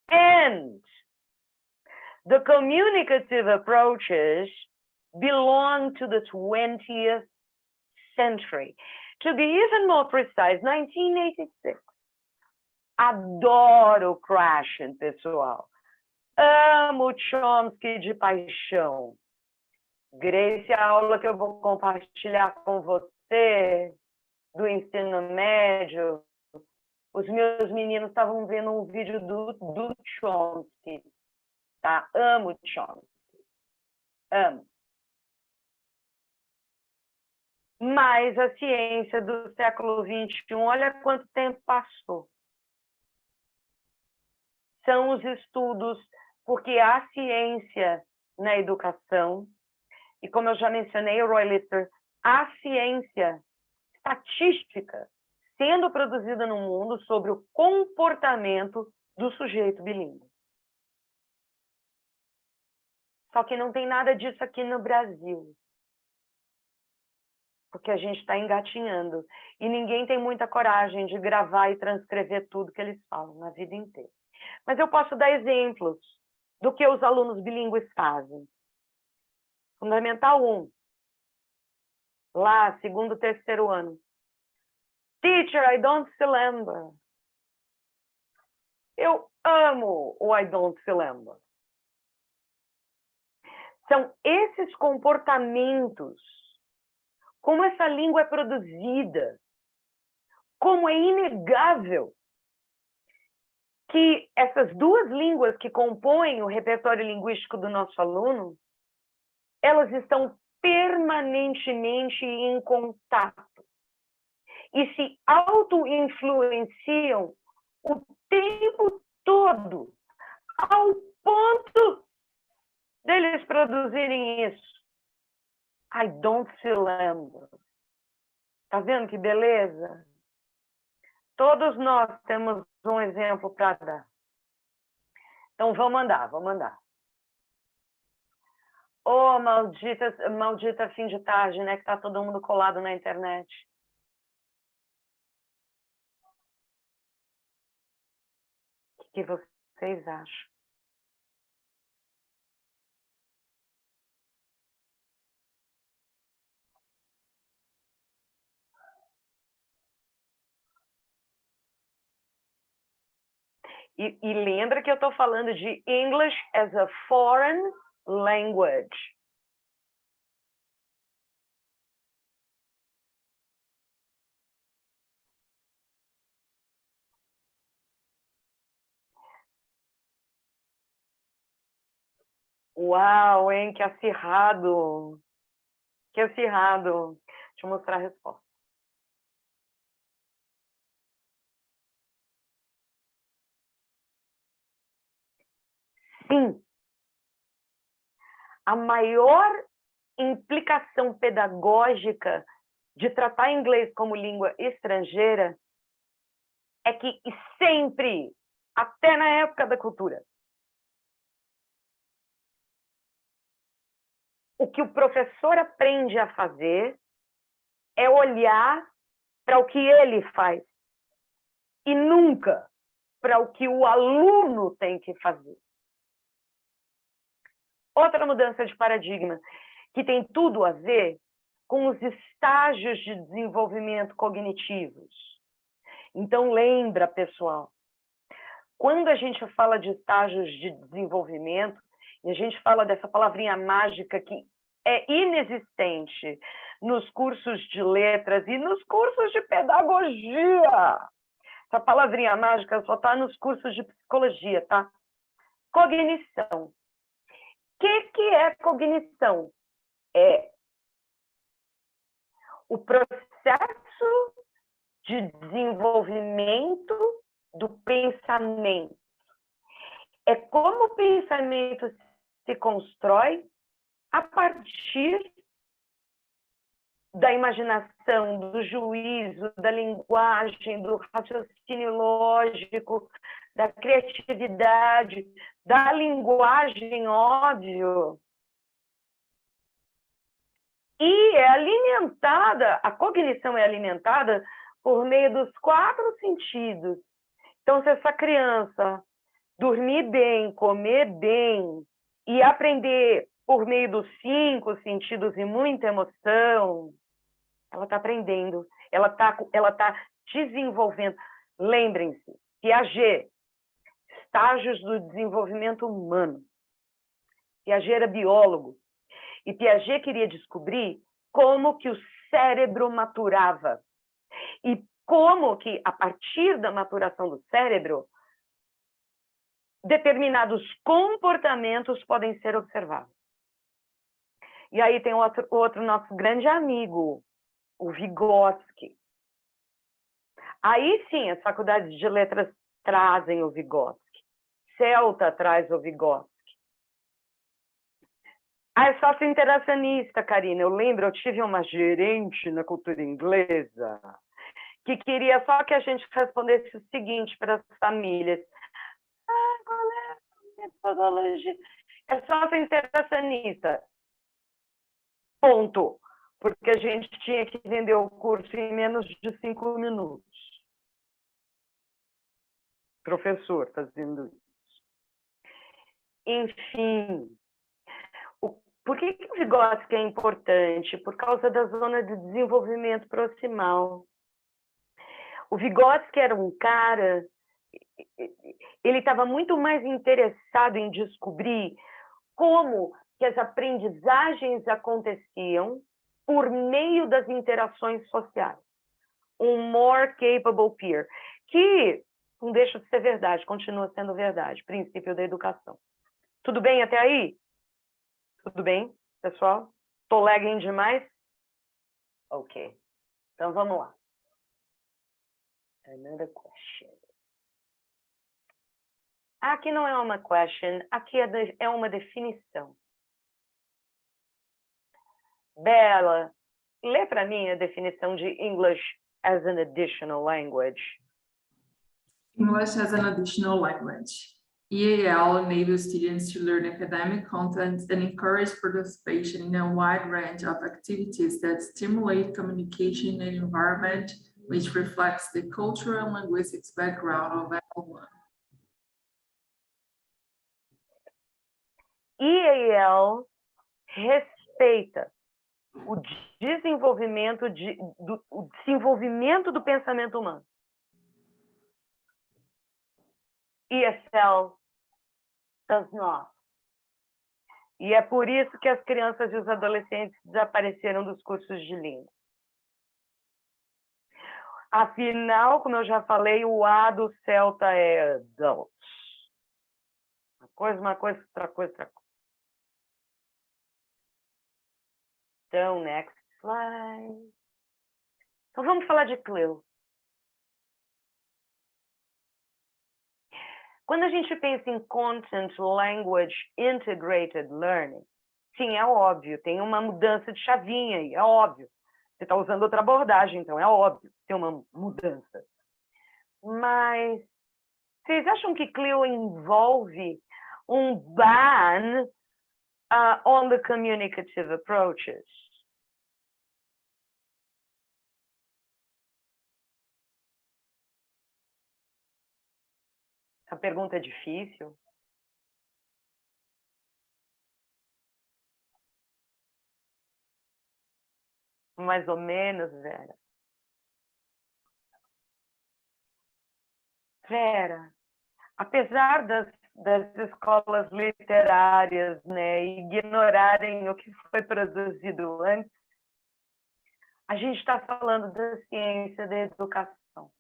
and the communicative approaches belong to the 20th century. To be even more precise, 1986. Adoro Krashen, pessoal. Amo Chomsky de paixão. Grace, a aula que eu vou compartilhar com você do ensino médio, os meus meninos estavam vendo um vídeo do Chomsky, tá? Amo Chomsky, amo. Mas a ciência do século XXI, olha quanto tempo passou. São os estudos, porque a ciência na educação, e como eu já mencionei, o Roy Lister, a ciência estatística sendo produzida no mundo sobre o comportamento do sujeito bilíngue. Só que não tem nada disso aqui no Brasil. Porque a gente está engatinhando. E ninguém tem muita coragem de gravar e transcrever tudo que eles falam na vida inteira. Mas eu posso dar exemplos do que os alunos bilíngues fazem. Fundamental 1. Lá, segundo, terceiro ano. Teacher, I don't remember. Eu amo o I don't remember. São esses comportamentos, como essa língua é produzida, como é inegável que essas duas línguas que compõem o repertório linguístico do nosso aluno, elas estão permanentemente em contato e se auto-influenciam o tempo todo, ao ponto deles produzirem isso. I don't remember. Tá vendo que beleza? Todos nós temos um exemplo para dar. Então, vamos andar. Oh, maldita fim de tarde, né? Que tá todo mundo colado na internet. O que vocês acham? E lembra que eu estou falando de English as a foreign language. Uau, hein? Que acirrado. Que acirrado. Deixa eu mostrar a resposta. Sim. A maior implicação pedagógica de tratar inglês como língua estrangeira é que sempre, até na época da cultura, o que o professor aprende a fazer é olhar para o que ele faz e nunca para o que o aluno tem que fazer. Outra mudança de paradigma que tem tudo a ver com os estágios de desenvolvimento cognitivos. Então, lembra, pessoal, quando a gente fala de estágios de desenvolvimento, e a gente fala dessa palavrinha mágica que é inexistente nos cursos de letras e nos cursos de pedagogia. Essa palavrinha mágica só está nos cursos de psicologia, tá? Cognição. O que é cognição? É o processo de desenvolvimento do pensamento. É como o pensamento se constrói a partir da imaginação, do juízo, da linguagem, do raciocínio lógico, da criatividade, da linguagem, óbvio. E é alimentada, a cognição é alimentada por meio dos 4 sentidos. Então, se essa criança dormir bem, comer bem e aprender por meio dos 5 sentidos e muita emoção, ela está aprendendo, ela tá desenvolvendo. Lembrem-se, Piaget, estágios do desenvolvimento humano. Piaget era biólogo. E Piaget queria descobrir como que o cérebro maturava e como que, a partir da maturação do cérebro, determinados comportamentos podem ser observados. E aí tem outro nosso grande amigo, o Vygotsky. Aí sim, as faculdades de letras trazem o Vygotsky. Celta traz o Vygotsky. É sócio interacionista, Karina. Eu lembro, eu tive uma gerente na cultura inglesa que queria só que a gente respondesse o seguinte para as famílias. Qual é a metodologia? É sócio interacionista. Ponto. Porque a gente tinha que vender o curso em menos de 5 minutos. Professor fazendo isso. Enfim, por que o Vygotsky é importante? Por causa da zona de desenvolvimento proximal. O Vygotsky era um cara, ele estava muito mais interessado em descobrir como que as aprendizagens aconteciam por meio das interações sociais. Um more capable peer, que não deixa de ser verdade, continua sendo verdade, princípio da educação. Tudo bem até aí? Tudo bem, pessoal? Tô lagging demais? Ok. Então, vamos lá. Another question. Aqui não é uma question, aqui é uma definição. Bela, lê para mim a definição de English as an additional language.
English as an additional language. EAL enables students to learn academic content and encourage participation in a wide range of activities that stimulate communication in an environment which reflects the cultural and linguistic background of everyone.
EAL respeita o desenvolvimento do pensamento humano. ESL does not. E é por isso que as crianças e os adolescentes desapareceram dos cursos de língua. Afinal, como eu já falei, o A do Celta é adult. Uma coisa, outra coisa. Então, next slide. Então, vamos falar de CLIL. Quando a gente pensa em Content Language Integrated Learning, sim, é óbvio, tem uma mudança de chavinha aí, é óbvio. Você está usando outra abordagem, então é óbvio, tem uma mudança. Mas vocês acham que CLIL envolve um ban on the communicative approaches? A pergunta é difícil. Mais ou menos, Vera. Vera, apesar das escolas literárias, né, ignorarem o que foi produzido antes, a gente está falando da ciência da educação.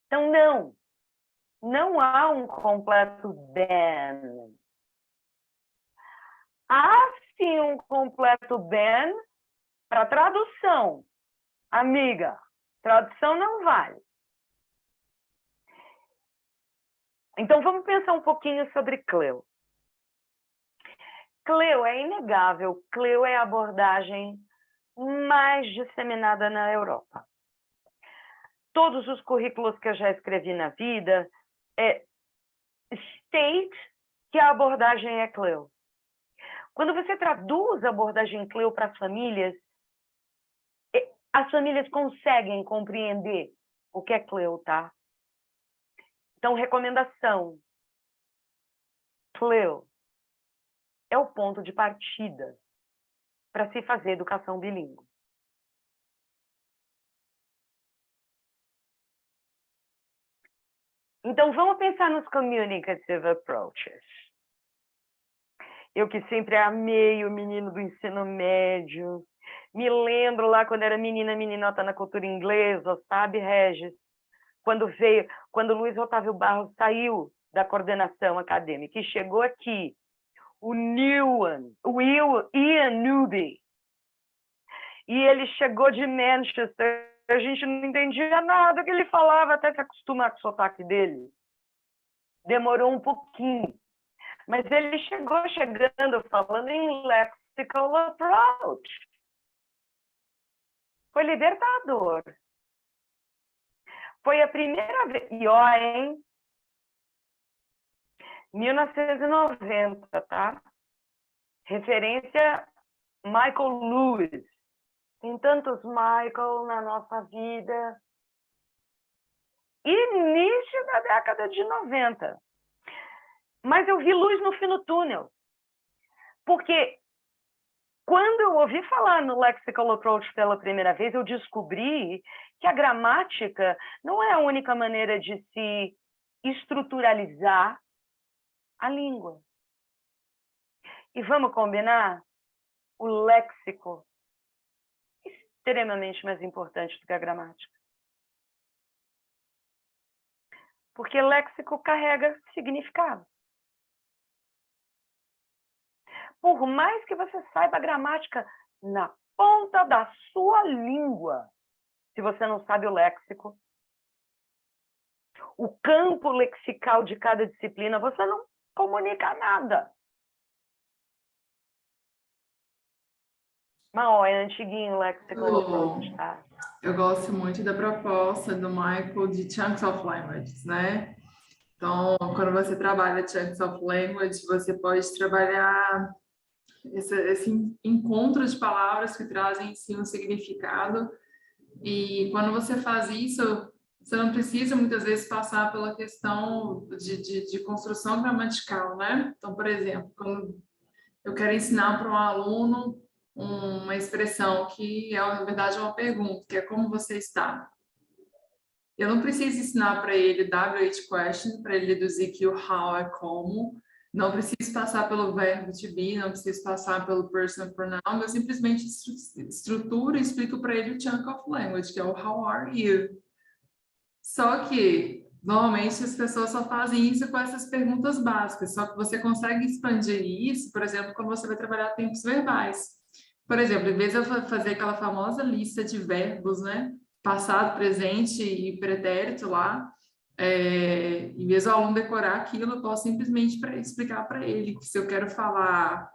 Então, não há um completo ban. Há sim um completo ban para tradução. Amiga, tradução não vale. Então, vamos pensar um pouquinho sobre CLIL. CLIL é inegável, CLIL é a abordagem mais disseminada na Europa. Todos os currículos que eu já escrevi na vida state que a abordagem é CLIL. Quando você traduz a abordagem CLIL para as famílias conseguem compreender o que é CLIL, tá? Então, recomendação. CLIL é o ponto de partida para se fazer educação bilíngue. Então, vamos pensar nos communicative approaches. Eu que sempre amei o menino do ensino médio. Me lembro lá quando era meninota na cultura inglesa, sabe, Regis? Quando Luiz Otávio Barros saiu da coordenação acadêmica e chegou aqui, o Ian Newby, e ele chegou de Manchester, a gente não entendia nada que ele falava até se acostumar com o sotaque dele. Demorou um pouquinho, mas ele chegando falando em lexical approach. Foi libertador. Foi a primeira vez, e ó, hein? 1990, tá? Referência Michael Lewis. Tem tantos Michael na nossa vida. Início da década de 90. Mas eu vi luz no fim do túnel. Porque quando eu ouvi falar no lexical approach pela primeira vez, eu descobri que a gramática não é a única maneira de se estruturalizar a língua. E vamos combinar? O léxico é extremamente mais importante do que a gramática. Porque léxico carrega significado. Por mais que você saiba a gramática na ponta da sua língua, se você não sabe o léxico, o campo lexical de cada disciplina, você não comunica nada. Mas, ó, é antiguinho o lexical approach, tá?
Eu gosto muito da proposta do Michael de Chunks of Languages, né? Então, quando você trabalha Chunks of Language, você pode trabalhar esse encontro de palavras que trazem em si um significado. E quando você faz isso, você não precisa muitas vezes passar pela questão de construção gramatical, né? Então, por exemplo, quando eu quero ensinar para um aluno uma expressão que é, na verdade, uma pergunta, que é como você está? Eu não preciso ensinar para ele WH question, para ele deduzir que o how é como, não preciso passar pelo verbo to be, não preciso passar pelo personal pronoun, eu simplesmente estruturo e explico para ele o chunk of language, que é o how are you? Só que, normalmente, as pessoas só fazem isso com essas perguntas básicas, só que você consegue expandir isso, por exemplo, quando você vai trabalhar tempos verbais. Por exemplo, em vez de eu fazer aquela famosa lista de verbos, né? Passado, presente e pretérito lá, em vez do aluno decorar aquilo, eu posso simplesmente explicar para ele que se eu quero falar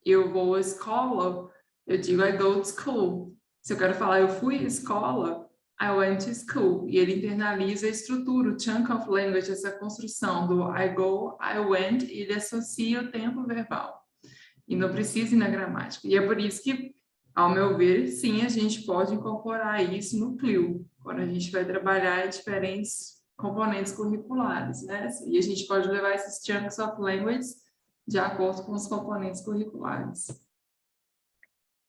eu vou à escola, eu digo I go to school. Se eu quero falar eu fui à escola, I went to school. E ele internaliza a estrutura, o chunk of language, essa construção do I go, I went, e ele associa o tempo verbal. E não precisa ir na gramática. E é por isso que, ao meu ver, sim, a gente pode incorporar isso no CLIL, quando a gente vai trabalhar em diferentes componentes curriculares, né? E a gente pode levar esses chunks of language de acordo com os componentes curriculares.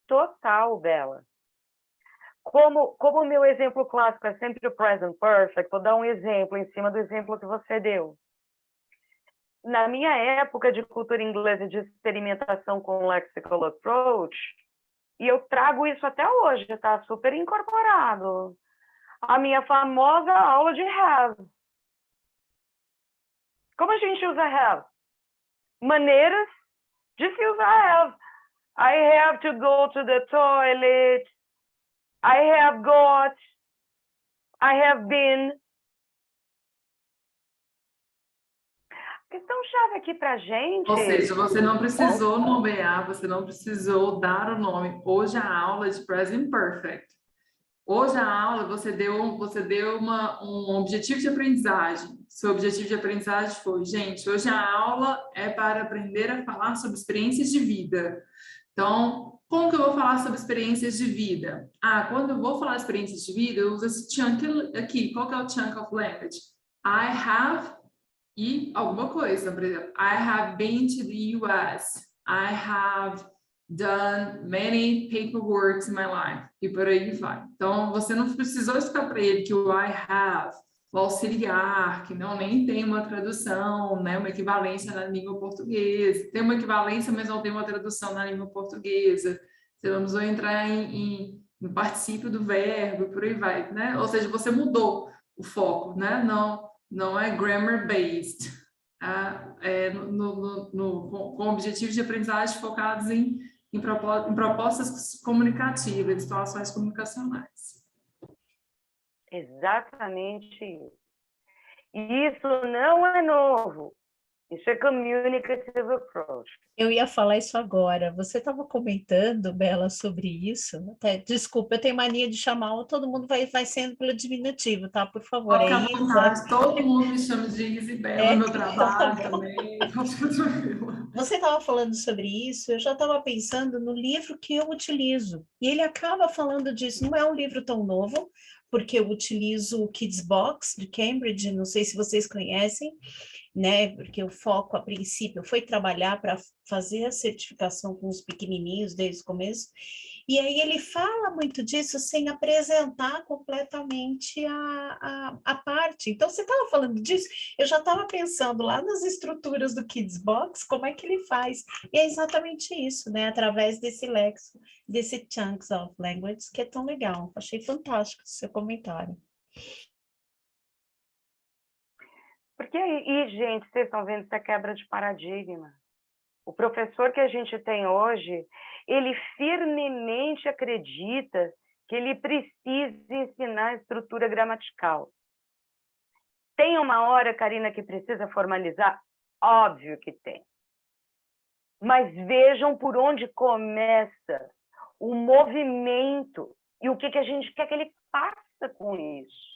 Total, Bela. Como o meu exemplo clássico é sempre o present perfect, vou dar um exemplo em cima do exemplo que você deu. Na minha época de cultura inglesa de experimentação com lexical approach, e eu trago isso até hoje, tá super incorporado. A minha famosa aula de have. Como a gente usa have? Maneiras de se usar have. I have to go to the toilet. I have got. I have been. A questão-chave aqui pra gente...
Ou seja, você não precisou nomear, você não precisou dar o nome. Hoje a aula é de present perfect. Hoje a aula você deu um objetivo de aprendizagem. Seu objetivo de aprendizagem foi, gente, hoje a aula é para aprender a falar sobre experiências de vida. Então, como que eu vou falar sobre experiências de vida? Quando eu vou falar experiências de vida, eu uso esse chunk aqui. Qual que é o chunk of language? I have e alguma coisa, por exemplo, I have been to the US. I have done many paperwork in my life. E por aí vai. Então, você não precisou explicar para ele que o I have o auxiliar, que não nem tem uma tradução, né, uma equivalência na língua portuguesa. Tem uma equivalência, mas não tem uma tradução na língua portuguesa. Você vamos entrar em particípio do verbo, por aí vai, né? Ou seja, você mudou o foco, né? Não é grammar-based, com objetivos de aprendizagem focados em propostas comunicativas, em situações comunicacionais.
Exatamente isso. E isso não é novo. Isso é communicative approach.
Eu ia falar isso agora. Você estava comentando, Bela, sobre isso. Até, desculpa, eu tenho mania de chamar, todo mundo vai sendo pelo diminutivo, tá? Por favor,
Fica
é
à
Isa.
vontade, todo mundo me chama de Isabela, meu
Então tá
trabalho
bom.
também, pode ficar tranquila.
Você estava falando sobre isso, eu já estava pensando no livro que eu utilizo. E ele acaba falando disso. Não é um livro tão novo, porque eu utilizo o Kids Box de Cambridge, não sei se vocês conhecem, né? Porque o foco, a princípio, foi trabalhar para fazer a certificação com os pequenininhos desde o começo. E aí ele fala muito disso sem apresentar completamente a parte. Então, você estava falando disso, eu já estava pensando lá nas estruturas do Kids Box, como é que ele faz. E é exatamente isso, né? Através desse léxico, desse Chunks of Language, que é tão legal. Achei fantástico o seu comentário.
Porque aí, gente, vocês estão vendo essa quebra de paradigma. O professor que a gente tem hoje, ele firmemente acredita que ele precisa ensinar a estrutura gramatical. Tem uma hora, Karina, que precisa formalizar? Óbvio que tem. Mas vejam por onde começa o movimento e o que a gente quer que ele faça com isso.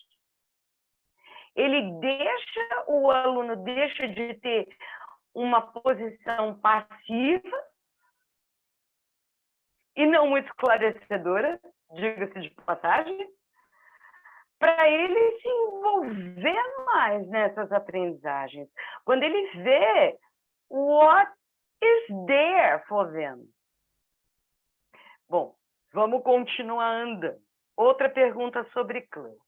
O aluno deixa de ter uma posição passiva e não muito esclarecedora, diga-se de passagem, para ele se envolver mais nessas aprendizagens. Quando ele vê what is there for them. Bom, vamos continuar andando. Outra pergunta sobre Cleo.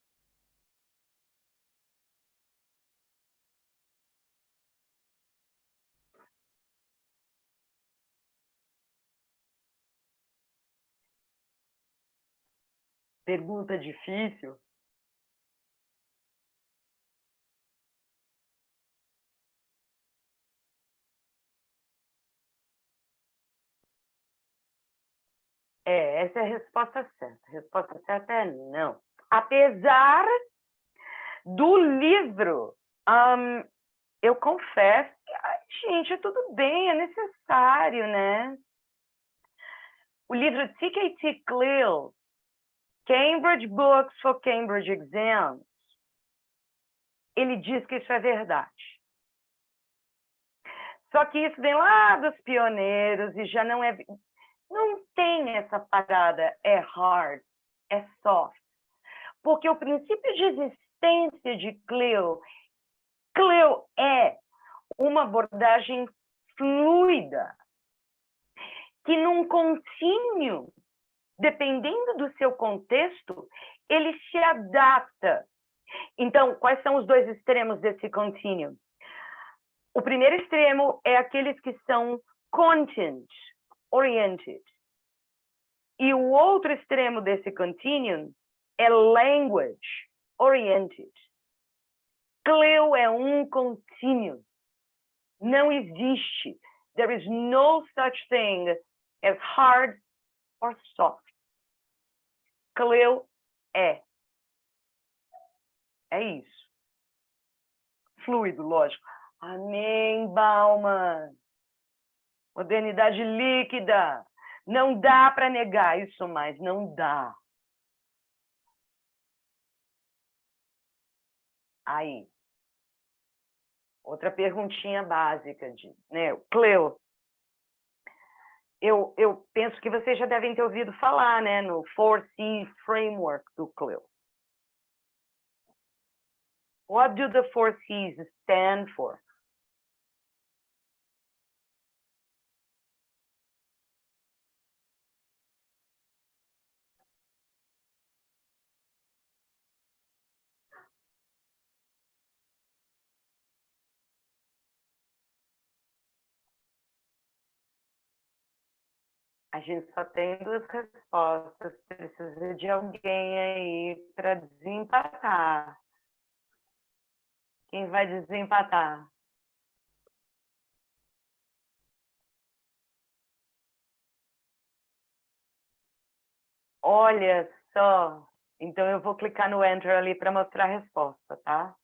Pergunta difícil. Essa é a resposta certa. A resposta certa é não. Apesar do livro, eu confesso que, gente, é tudo bem, é necessário, né? O livro TKT Clill, Cambridge Books for Cambridge Exams, ele diz que isso é verdade. Só que isso vem lá dos pioneiros e já não é... Não tem essa parada, é hard, é soft. Porque o princípio de existência de Clill é uma abordagem fluida, que num contínuo, dependendo do seu contexto, ele se adapta. Então, quais são os dois extremos desse contínuo? O primeiro extremo é aqueles que são content-oriented. E o outro extremo desse contínuo é language-oriented. Clill é um contínuo. Não existe. There is no such thing as hard or soft. Clill é. É isso. Fluido, lógico. Amém, Bauman. Modernidade líquida. Não dá para negar isso mais, não dá. Aí. Outra perguntinha básica né? Cleo, eu penso que vocês já devem ter ouvido falar, né, no 4C Framework do Cleo. What do the 4Cs stand for? A gente só tem 2 respostas. Precisa de alguém aí para desempatar. Quem vai desempatar? Olha só. Então, eu vou clicar no Enter ali para mostrar a resposta, tá?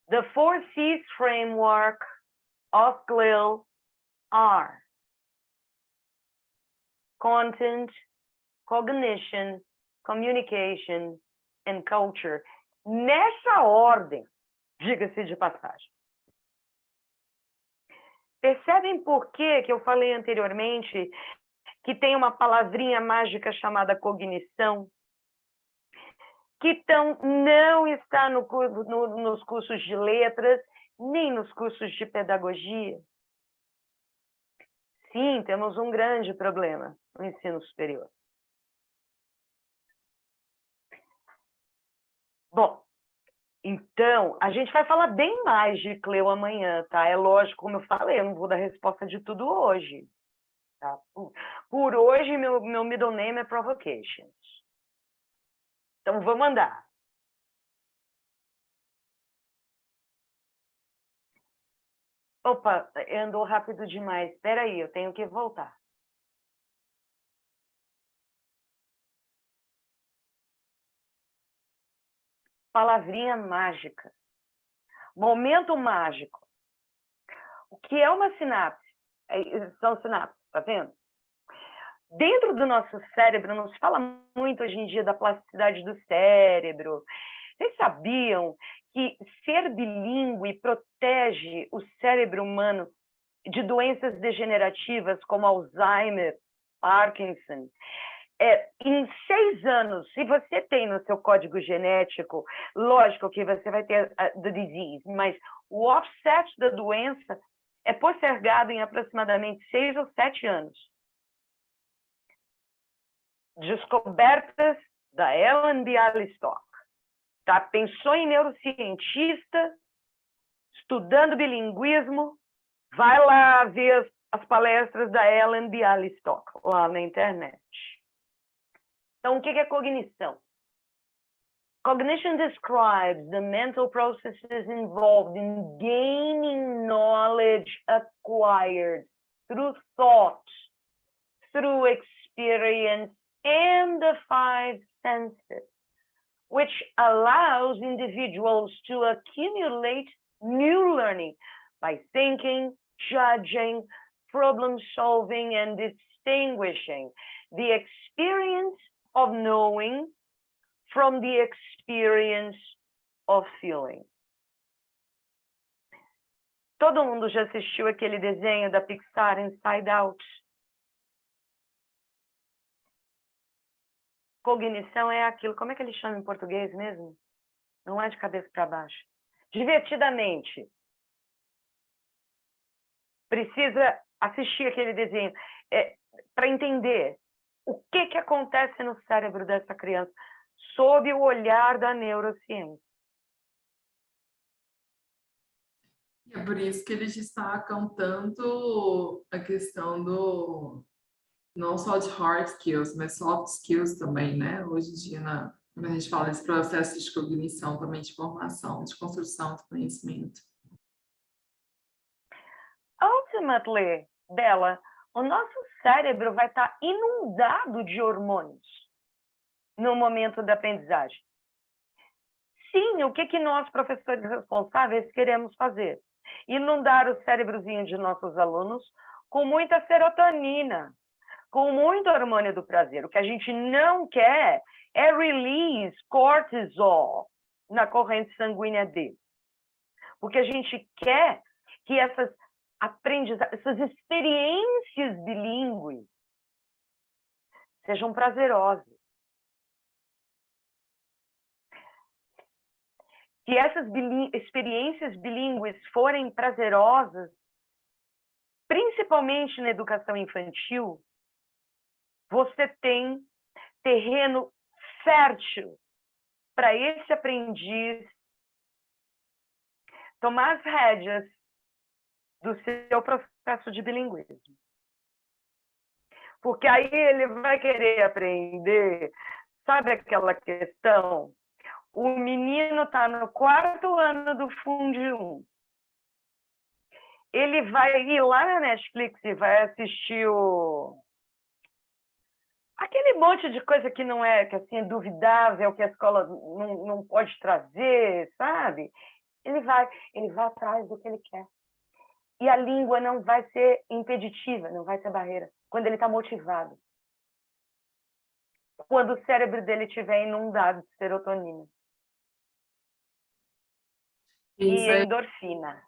The 4 C's framework of GLIL are content, cognition, communication, and culture. Nessa ordem, diga-se de passagem. Percebem por que eu falei anteriormente que tem uma palavrinha mágica chamada cognição? Que não está nos cursos de letras, nem nos cursos de pedagogia. Sim, temos um grande problema no ensino superior. Bom, então, a gente vai falar bem mais de CLIL amanhã, tá? É lógico, como eu falei, eu não vou dar resposta de tudo hoje. Tá? Por hoje, meu middle name é Provocations. Então, vamos andar. Opa, andou rápido demais. Espera aí, eu tenho que voltar. Palavrinha mágica. Momento mágico. O que é uma sinapse? São sinapses, tá vendo? Dentro do nosso cérebro, não se fala muito hoje em dia da plasticidade do cérebro. Vocês sabiam que ser bilíngue protege o cérebro humano de doenças degenerativas como Alzheimer, Parkinson? Em 6 anos, se você tem no seu código genético, lógico que você vai ter the disease, mas o offset da doença é postergado em aproximadamente 6 ou 7 anos. Descobertas da Ellen Bialystok. Tá? Pensou em neurocientista, estudando bilinguismo, vai lá ver as palestras da Ellen Bialystok lá na internet. Então, o que é cognição? Cognition describes the mental processes involved in gaining knowledge acquired through thought, through experience, and the 5 senses, which allows individuals to accumulate new learning by thinking, judging, problem solving, and distinguishing the experience of knowing from the experience of feeling. Todo mundo já assistiu aquele desenho da Pixar, Inside Out? Cognição é aquilo, como é que ele chama em português mesmo? Não é de cabeça para baixo. Divertidamente. Precisa assistir aquele desenho para entender o que acontece no cérebro dessa criança sob o olhar da neurociência.
É por isso que eles destacam tanto a questão do não só de hard skills, mas soft skills também, né? Hoje em dia, quando a gente fala desse processo de cognição, também de formação, de construção do conhecimento.
Ultimately, Bela, o nosso cérebro vai estar inundado de hormônios no momento da aprendizagem. Sim, o que nós, professores responsáveis, queremos fazer? Inundar o cérebrozinho de nossos alunos com muita serotonina, com muito hormônio do prazer. O que a gente não quer é release cortisol na corrente sanguínea dele. Porque a gente quer que essas experiências bilíngues sejam prazerosas. Se essas experiências bilíngues forem prazerosas, principalmente na educação infantil, você tem terreno fértil para esse aprendiz tomar as rédeas do seu processo de bilinguismo. Porque aí ele vai querer aprender, sabe aquela questão? O menino está no 4º ano do Fundo 1. Ele vai ir lá na Netflix e vai assistir aquele monte de coisa que não é, que assim, é duvidável, que a escola não pode trazer, sabe? Ele vai atrás do que ele quer. E a língua não vai ser impeditiva, não vai ser barreira, quando ele está motivado. Quando o cérebro dele estiver inundado de serotonina.
Isso
E
aí,
endorfina.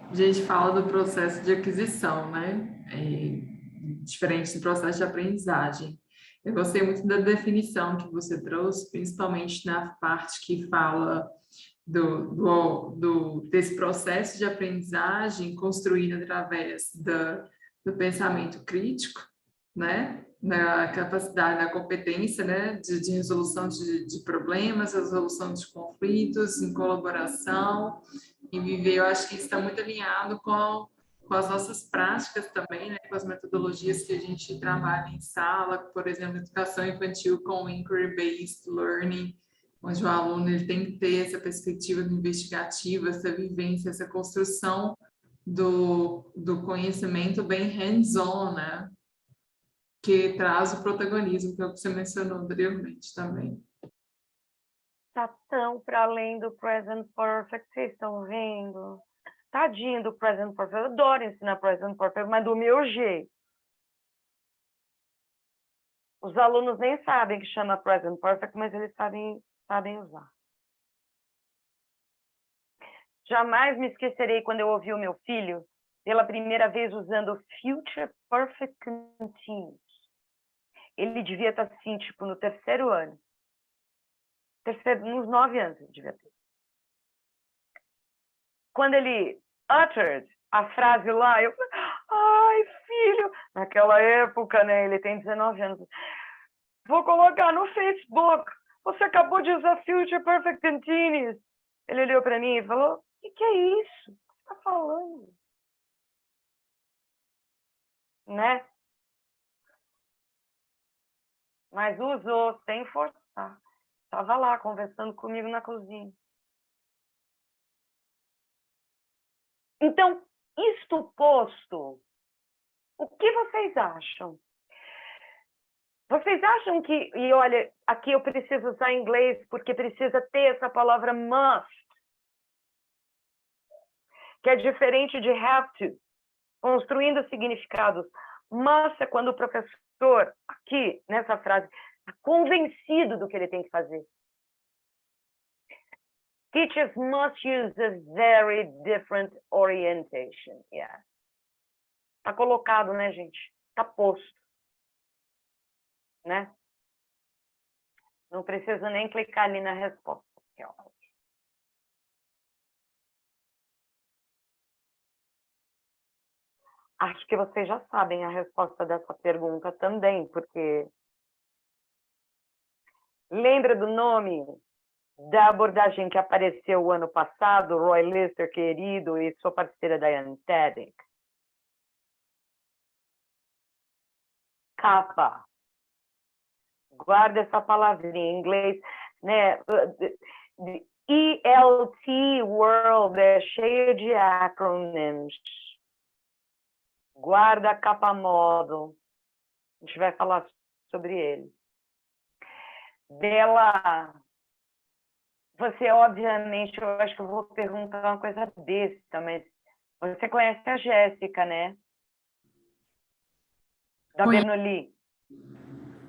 a gente fala do processo de aquisição, né? Diferente do processo de aprendizagem. Eu gostei muito da definição que você trouxe, principalmente na parte que fala desse processo de aprendizagem construído através do pensamento crítico, né? Na capacidade, na competência, né? De resolução de problemas, resolução de conflitos, em colaboração, e viver. Eu acho que isso está muito alinhado com as nossas práticas também, né? Com as metodologias que a gente trabalha em sala, por exemplo, educação infantil com inquiry-based learning, onde o aluno ele tem que ter essa perspectiva investigativa, essa vivência, essa construção do conhecimento bem hands-on, né? Que traz o protagonismo, que é o que você mencionou anteriormente também.
Tá tão para além do present perfect, vocês estão vendo? Tadinho do present perfect, eu adoro ensinar present perfect, mas do meu jeito. Os alunos nem sabem que chama present perfect, mas eles sabem usar. Jamais me esquecerei quando eu ouvi o meu filho pela primeira vez usando future perfect continuous. Ele devia estar assim, tipo, no 3º ano. Nos 9 anos ele devia ter. Quando ele uttered a frase lá, eu falei, ai, filho, naquela época, né, ele tem 19 anos. Vou colocar no Facebook, você acabou de usar Future Perfect Continuous. Ele olhou para mim e falou, o que é isso? O que você está falando? Né? Mas usou sem forçar. Estava lá conversando comigo na cozinha. Então, isto posto, o que vocês acham? Vocês acham que, e olha, aqui eu preciso usar inglês porque precisa ter essa palavra must, que é diferente de have to, construindo significados. Must é quando o professor, aqui nessa frase, está convencido do que ele tem que fazer. Teachers must use a very different orientation. Yeah. Está colocado, né, gente? Está posto. Né? Não precisa nem clicar ali na resposta. Aqui, ó. Acho que vocês já sabem a resposta dessa pergunta também, porque lembra do nome da abordagem que apareceu o ano passado, Roy Lister, querido, e sua parceira Diane Teddick? Capa. Guarda essa palavrinha em inglês, né? ELT World é cheio de acronyms. Guarda a capa modo. A gente vai falar sobre ele. Bela, você obviamente, eu acho que eu vou perguntar uma coisa besta, mas você conhece a Jéssica, né? Da Bernoulli.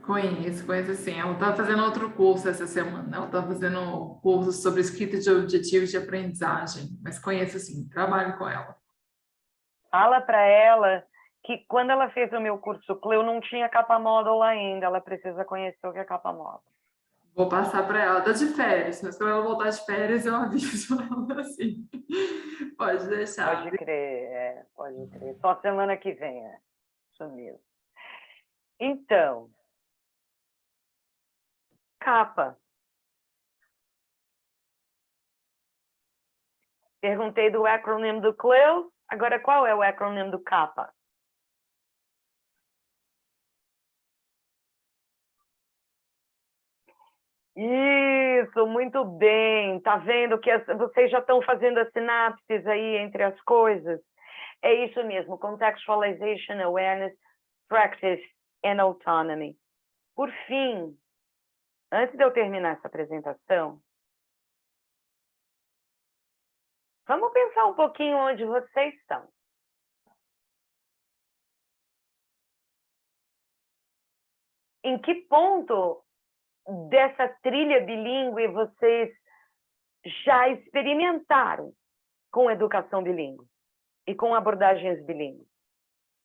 Conheço sim. Ela está fazendo outro curso essa semana. Ela está fazendo um curso sobre escrita de objetivos de aprendizagem. Mas conheço sim, trabalho com ela.
Fala para ela que quando ela fez o meu curso Cleo, não tinha capa model ainda. Ela precisa conhecer o que é capa model.
Vou passar para ela. Está de férias, mas quando ela voltar de férias, eu aviso ela assim. Pode deixar.
Pode crer, pode crer. Só semana que vem, isso mesmo. Então, capa. Perguntei do acrônimo do Cleo, agora qual é o acrônimo do capa? Isso, muito bem. Tá vendo que vocês já estão fazendo as sinapses aí entre as coisas? É isso mesmo, contextualization, awareness, practice and autonomy. Por fim, antes de eu terminar essa apresentação, vamos pensar um pouquinho onde vocês estão. Em que ponto dessa trilha bilíngue vocês já experimentaram com educação bilíngue e com abordagens bilíngues?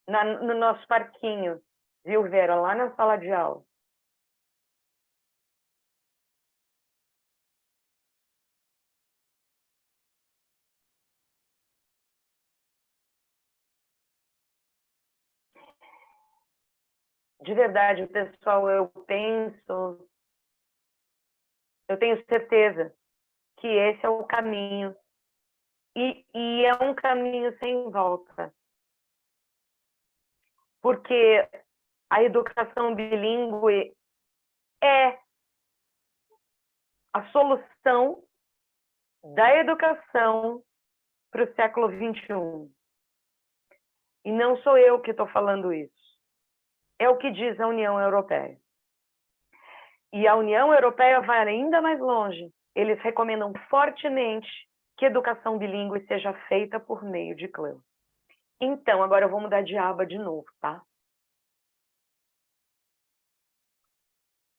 No nosso parquinho, viu, Vera? Lá na sala de aula. De verdade, pessoal, eu tenho certeza que esse é o caminho. E é um caminho sem volta. Porque a educação bilíngue é a solução da educação para o século XXI. E não sou eu que estou falando isso. É o que diz a União Europeia. E a União Europeia vai ainda mais longe. Eles recomendam fortemente que a educação bilíngue seja feita por meio de CLIL. Então, agora eu vou mudar de aba de novo, tá?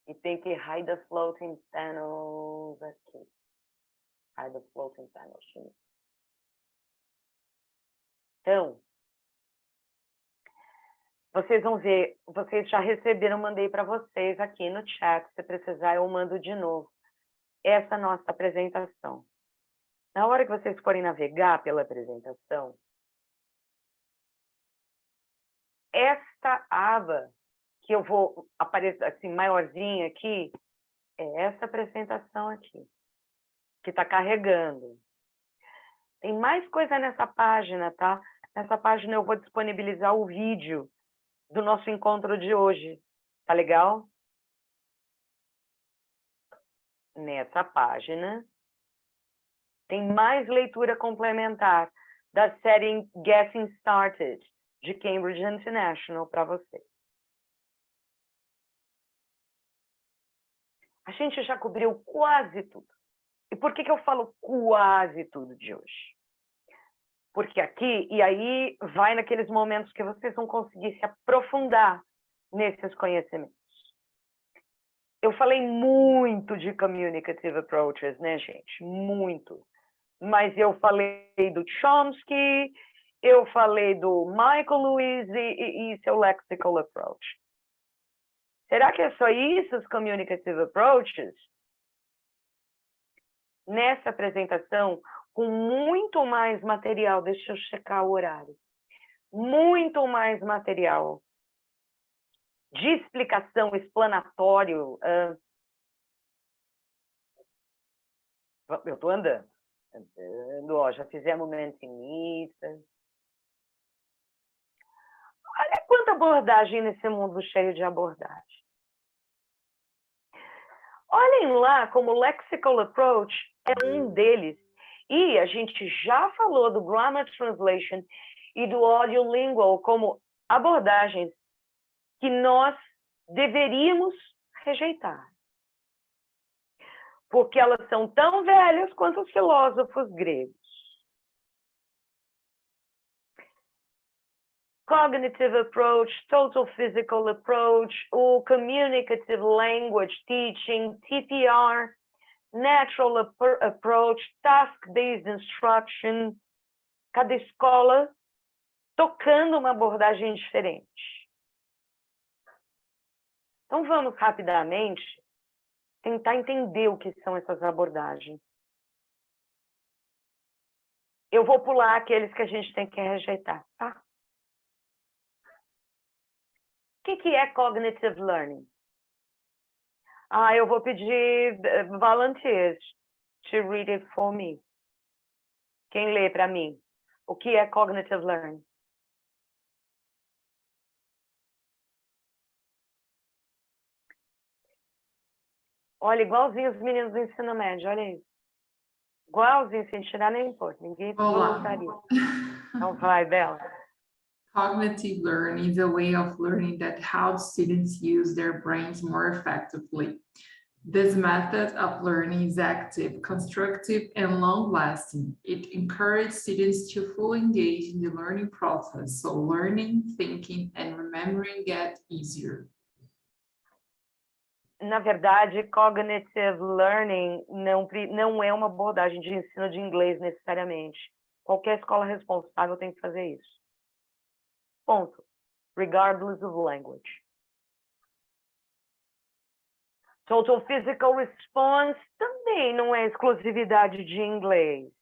E tem que hide the floating panels aqui. Hide the floating panels. Então, vocês vão ver, vocês já receberam, mandei para vocês aqui no chat, se precisar eu mando de novo essa nossa apresentação. Na hora que vocês forem navegar pela apresentação, esta aba que eu vou aparecer assim maiorzinha aqui, é essa apresentação aqui, que está carregando. Tem mais coisa nessa página, tá? Nessa página eu vou disponibilizar o vídeo do nosso encontro de hoje. Tá legal? Nessa página tem mais leitura complementar da série Getting Started, de Cambridge International, para vocês. A gente já cobriu quase tudo. E por que eu falo quase tudo de hoje? Porque aqui, e aí vai naqueles momentos que vocês vão conseguir se aprofundar nesses conhecimentos. Eu falei muito de communicative approaches, né, gente? Muito. Mas eu falei do Chomsky, eu falei do Michael Lewis e seu lexical approach. Será que é só isso, os communicative approaches? Nessa apresentação, com muito mais material, deixa eu checar o horário, muito mais material de explicação, explanatório. Eu estou andando, ó, já fizemos mentimistas. Olha quanta abordagem nesse mundo cheio de abordagem. Olhem lá como o lexical approach é um deles. E a gente já falou do grammar translation e do audiolingual como abordagens que nós deveríamos rejeitar. Porque elas são tão velhas quanto os filósofos gregos. Cognitive approach, total physical approach, o communicative language teaching, TPR, natural approach, task-based instruction, cada escola tocando uma abordagem diferente. Então vamos rapidamente tentar entender o que são essas abordagens. Eu vou pular aqueles que a gente tem que rejeitar, tá? O que é cognitive learning? Eu vou pedir volunteers to read it for me. Quem lê para mim? O que é cognitive learning? Olha, igualzinho os meninos do ensino médio, olha isso. Igualzinho, sem tirar nem pôr. Ninguém
Olá.
voluntaria. Então vai, Bela.
Cognitive learning is a way of learning that helps students use their brains more effectively. This method of learning is active, constructive, and long-lasting. It encourages students to fully engage in the learning process, so learning, thinking, and remembering get easier.
Na verdade, cognitive learning não é uma abordagem de ensino de inglês necessariamente. Qualquer escola responsável tem que fazer isso. Ponto. Regardless of language. Total physical response também não é exclusividade de inglês.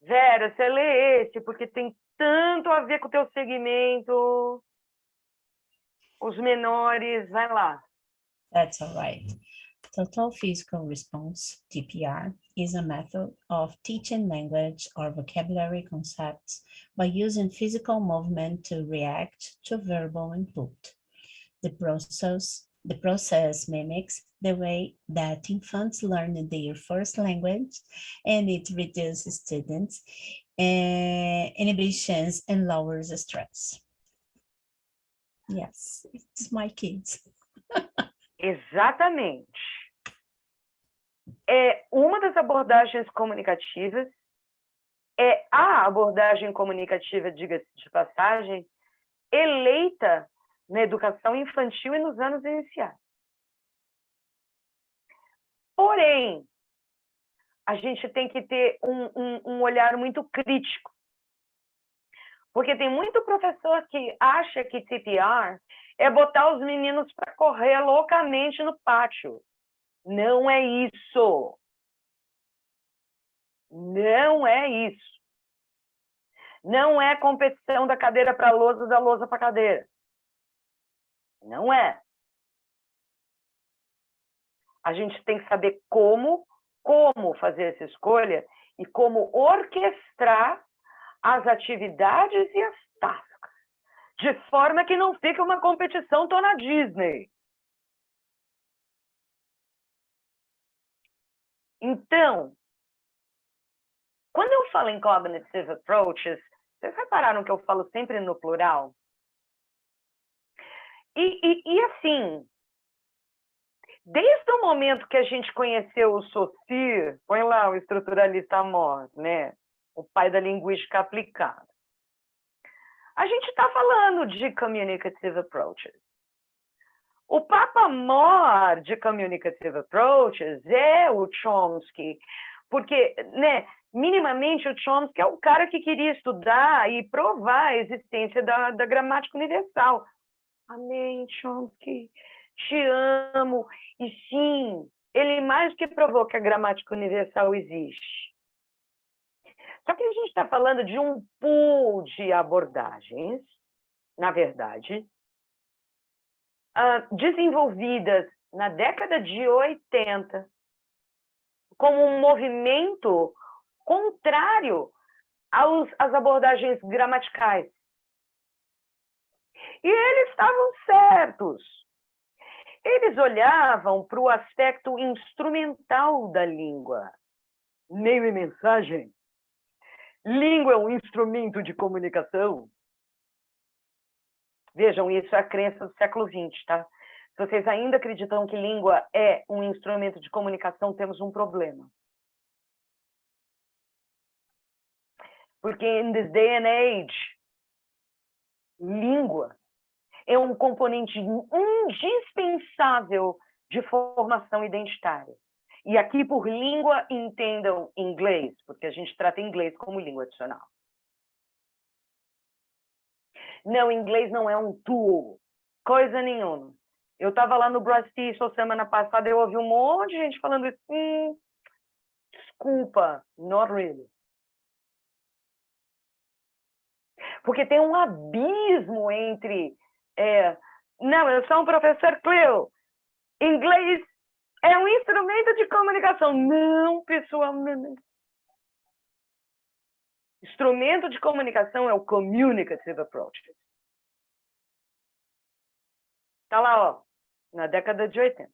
Vera, você lê esse porque tem tanto a ver com o teu segmento. Os menores, vai lá.
That's all right. Total physical response, TPR, is a method of teaching language or vocabulary concepts by using physical movement to react to verbal input. The process mimics the way that infants learn their first language, and it reduces students' inhibitions and lowers stress. Yes, it's my kids.
Exatamente. É uma das abordagens comunicativas, é a abordagem comunicativa, diga-se de passagem, eleita na educação infantil e nos anos iniciais. Porém, a gente tem que ter um olhar muito crítico, porque tem muito professor que acha que TPR é botar os meninos para correr loucamente no pátio. Não é isso. Não é isso. Não é competição da cadeira para a lousa, da lousa para a cadeira. Não é. A gente tem que saber como fazer essa escolha e como orquestrar as atividades e as tasks, de forma que não fique uma competição tô na Disney. Então, quando eu falo em cognitive approaches, vocês repararam que eu falo sempre no plural? E assim, desde o momento que a gente conheceu o Saussure, põe lá o estruturalista mor, né? O pai da linguística aplicada, a gente está falando de communicative approaches. O papa mor de communicative approaches é o Chomsky, porque, né, minimamente o Chomsky é o cara que queria estudar e provar a existência da gramática universal. Amém, Chomsky, te amo. E sim, ele mais do que provou que a gramática universal existe. Só que a gente está falando de um pool de abordagens, na verdade, desenvolvidas na década de 80, como um movimento contrário às abordagens gramaticais. E eles estavam certos. Eles olhavam para o aspecto instrumental da língua. Meio e mensagem. Língua é um instrumento de comunicação. Vejam, isso é a crença do século XX, tá? Se vocês ainda acreditam que língua é um instrumento de comunicação, temos um problema. Porque in this day and age, língua é um componente indispensável de formação identitária. E aqui, por língua, entendam inglês, porque a gente trata inglês como língua adicional. Não, inglês não é um tool, coisa nenhuma. Eu estava lá no Brasil semana passada, eu ouvi um monte de gente falando isso. Desculpa, not really. Porque tem um abismo entre... não, eu sou um professor Cleo. Inglês é um instrumento de comunicação. Não, pessoal. Não. Instrumento de comunicação é o communicative approach. Está lá, ó, na década de 80.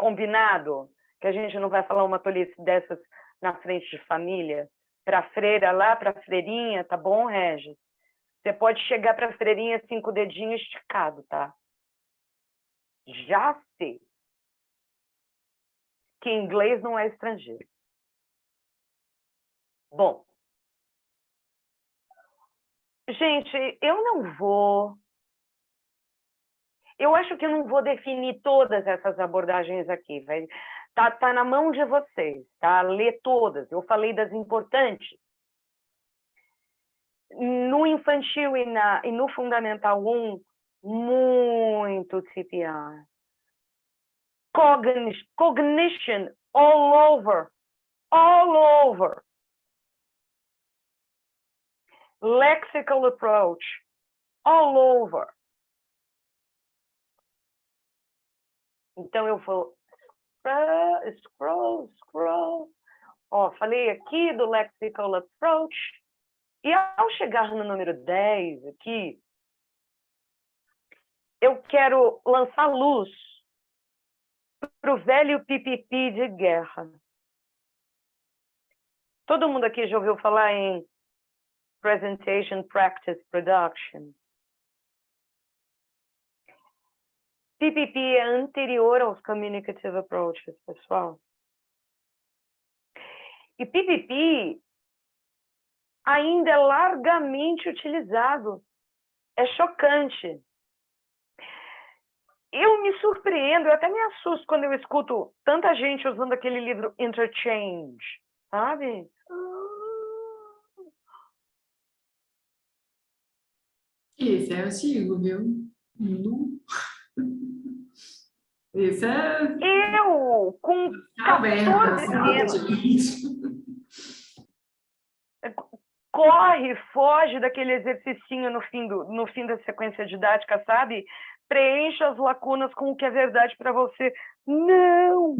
Combinado? Que a gente não vai falar uma tolice dessas na frente de família? Para a freira lá, para a freirinha, tá bom, Regis? Você pode chegar para a freirinha 5 dedinhos esticado, tá? Já sei que inglês não é estrangeiro. Bom, gente, eu acho que eu não vou definir todas essas abordagens aqui, vai. Tá na mão de vocês, tá? Ler todas. Eu falei das importantes. No infantil e no fundamental 1, muito CPR. Cognition all over. All over. Lexical approach all over. Então eu vou scroll. Ó, falei aqui do lexical approach. E ao chegar no número 10 aqui, eu quero lançar luz para o velho PPP de guerra. Todo mundo aqui já ouviu falar em Presentation Practice Production? PPP é anterior aos Communicative Approaches, pessoal. E PPP ainda é largamente utilizado. É chocante. Eu me surpreendo, eu até me assusto quando eu escuto tanta gente usando aquele livro Interchange, sabe?
Esse é antigo, viu? Esse é
Eu, com
caverna,
14 anos,
assim,
corre, foge daquele exercicinho no fim da sequência didática, sabe? Preencha as lacunas com o que é verdade para você. Não!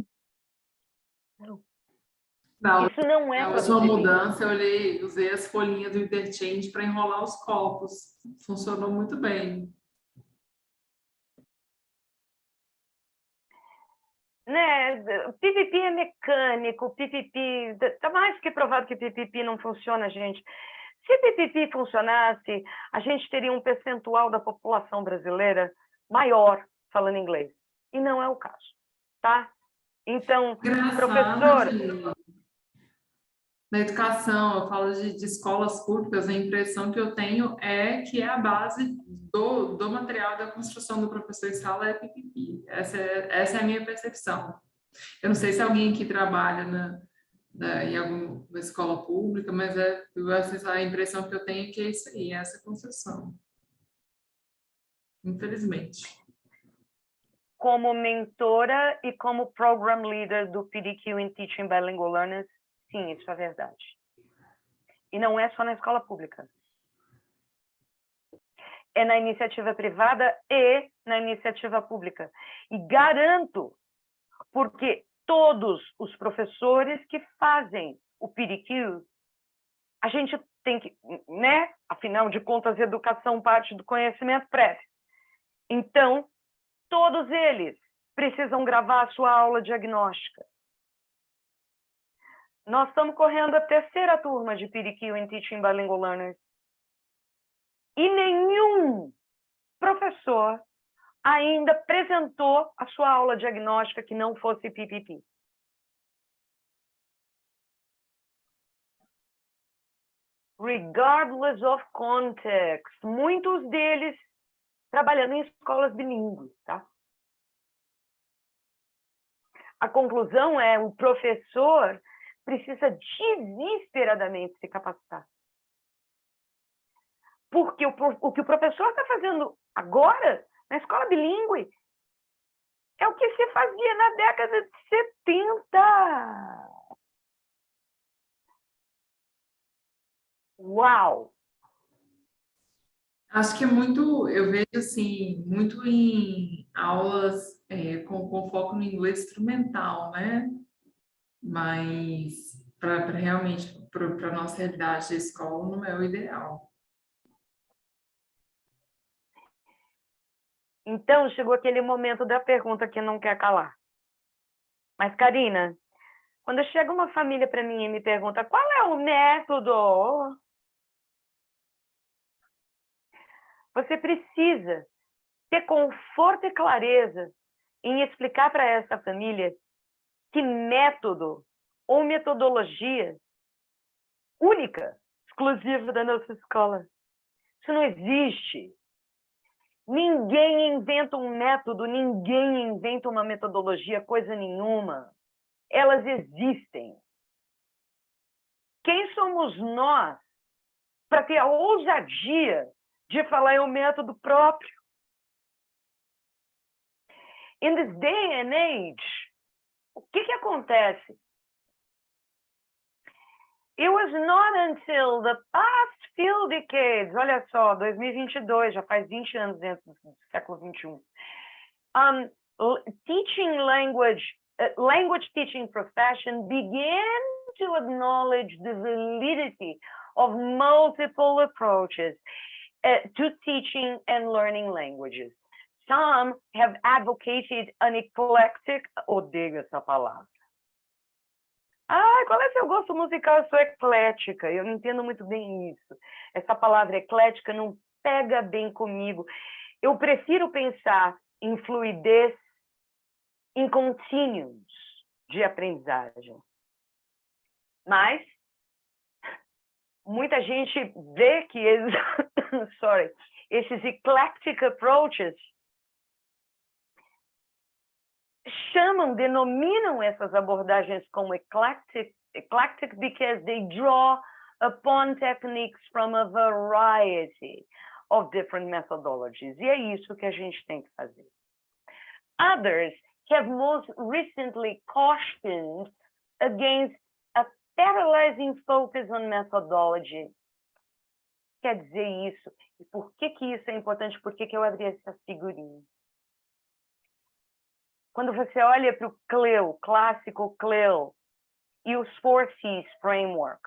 não,
Isso não é
a
para
última
você ler.
mudança, usei as folhinhas do Interchange para enrolar os copos. Funcionou muito bem.
Né? PPP é mecânico, PPP... Está mais que provado que PPP não funciona, gente. Se PPP funcionasse, a gente teria um percentual da população brasileira maior falando inglês. E não é o caso, tá? Então, professor...
Na educação, eu falo de escolas públicas, a impressão que eu tenho é que é a base do material da construção do professor em sala é PPP. Essa é a minha percepção. Eu não sei se alguém que trabalha em alguma escola pública, mas a impressão que eu tenho é que é isso aí, é essa construção. Infelizmente.
Como mentora e como program leader do PDQ in Teaching Bilingual Learners, sim, isso é verdade. E não é só na escola pública. É na iniciativa privada e na iniciativa pública. E garanto, porque todos os professores que fazem o PDQ, a gente tem que, né? Afinal de contas, educação parte do conhecimento prévio. Então, todos eles precisam gravar a sua aula diagnóstica. Nós estamos correndo a 3ª turma de PDQ em Teaching Bilingual Learners. E nenhum professor ainda apresentou a sua aula diagnóstica que não fosse PPP. Regardless of context. Muitos deles trabalhando em escolas bilíngues, tá? A conclusão é o professor precisa desesperadamente se capacitar. Porque o que o professor está fazendo agora, na escola bilíngue, é o que se fazia na década de 70. Uau!
Acho que eu vejo assim, muito em aulas com foco no inglês instrumental, né? Mas realmente, para a nossa realidade de escola, não é o ideal.
Então, chegou aquele momento da pergunta que não quer calar. Mas, Karina, quando chega uma família para mim e me pergunta qual é o método, você precisa ter conforto e clareza em explicar para essa família que método ou metodologia única, exclusiva da nossa escola. Isso não existe. Ninguém inventa um método, ninguém inventa uma metodologia, coisa nenhuma. Elas existem. Quem somos nós para ter a ousadia de falar em um método próprio? In this day and age, o que acontece? It was not until the past few decades, olha só, 2022, já faz 20 anos dentro do século 21, teaching language teaching profession began to acknowledge the validity of multiple approaches to teaching and learning languages. Some have advocated an eclectic, odeio essa palavra. Qual é seu gosto musical? Eu sou eclética, eu não entendo muito bem isso. Essa palavra eclética não pega bem comigo. Eu prefiro pensar em fluidez, em contínuos de aprendizagem. Mas muita gente vê que esses eclectic approaches denominam essas abordagens como eclectic because they draw upon techniques from a variety of different methodologies. E é isso que a gente tem que fazer. Others have most recently cautioned against a paralyzing focus on methodology. Quer dizer isso. E por que isso é importante? Por que eu abri essa figurinha? Quando você olha para o CLIL, clássico CLIL, e os 4Cs Framework,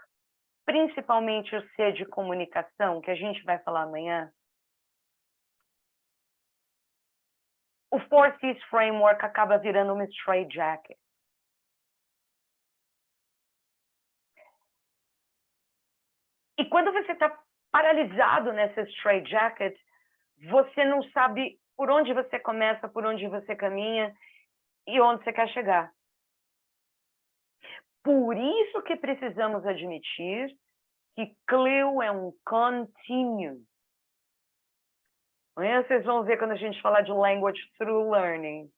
principalmente o C de comunicação, que a gente vai falar amanhã, o 4Cs Framework acaba virando uma straitjacket. E quando você está paralisado nessa straitjacket, você não sabe por onde você começa, por onde você caminha e onde você quer chegar. Por isso que precisamos admitir que CLIL é um contínuo. Amanhã vocês vão ver quando a gente falar de Language Through Learning.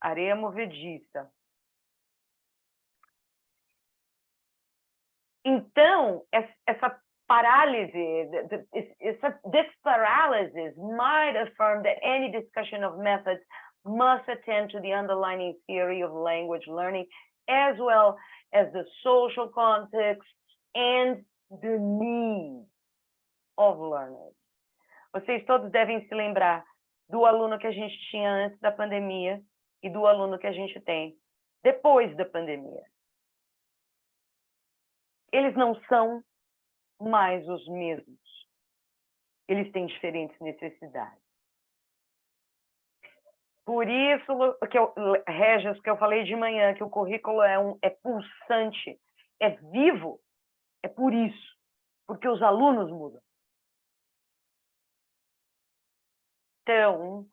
Areia movediça. Então, essa parálise, this paralysis might affirm that any discussion of methods must attend to the underlying theory of language learning, as well as the social context and the needs of learners. Vocês todos devem se lembrar do aluno que a gente tinha antes da pandemia e do aluno que a gente tem depois da pandemia. Eles não são mais os mesmos. Eles têm diferentes necessidades. Por isso, Regis, que eu falei de manhã, que o currículo é pulsante, é vivo, é por isso, porque os alunos mudam. Então,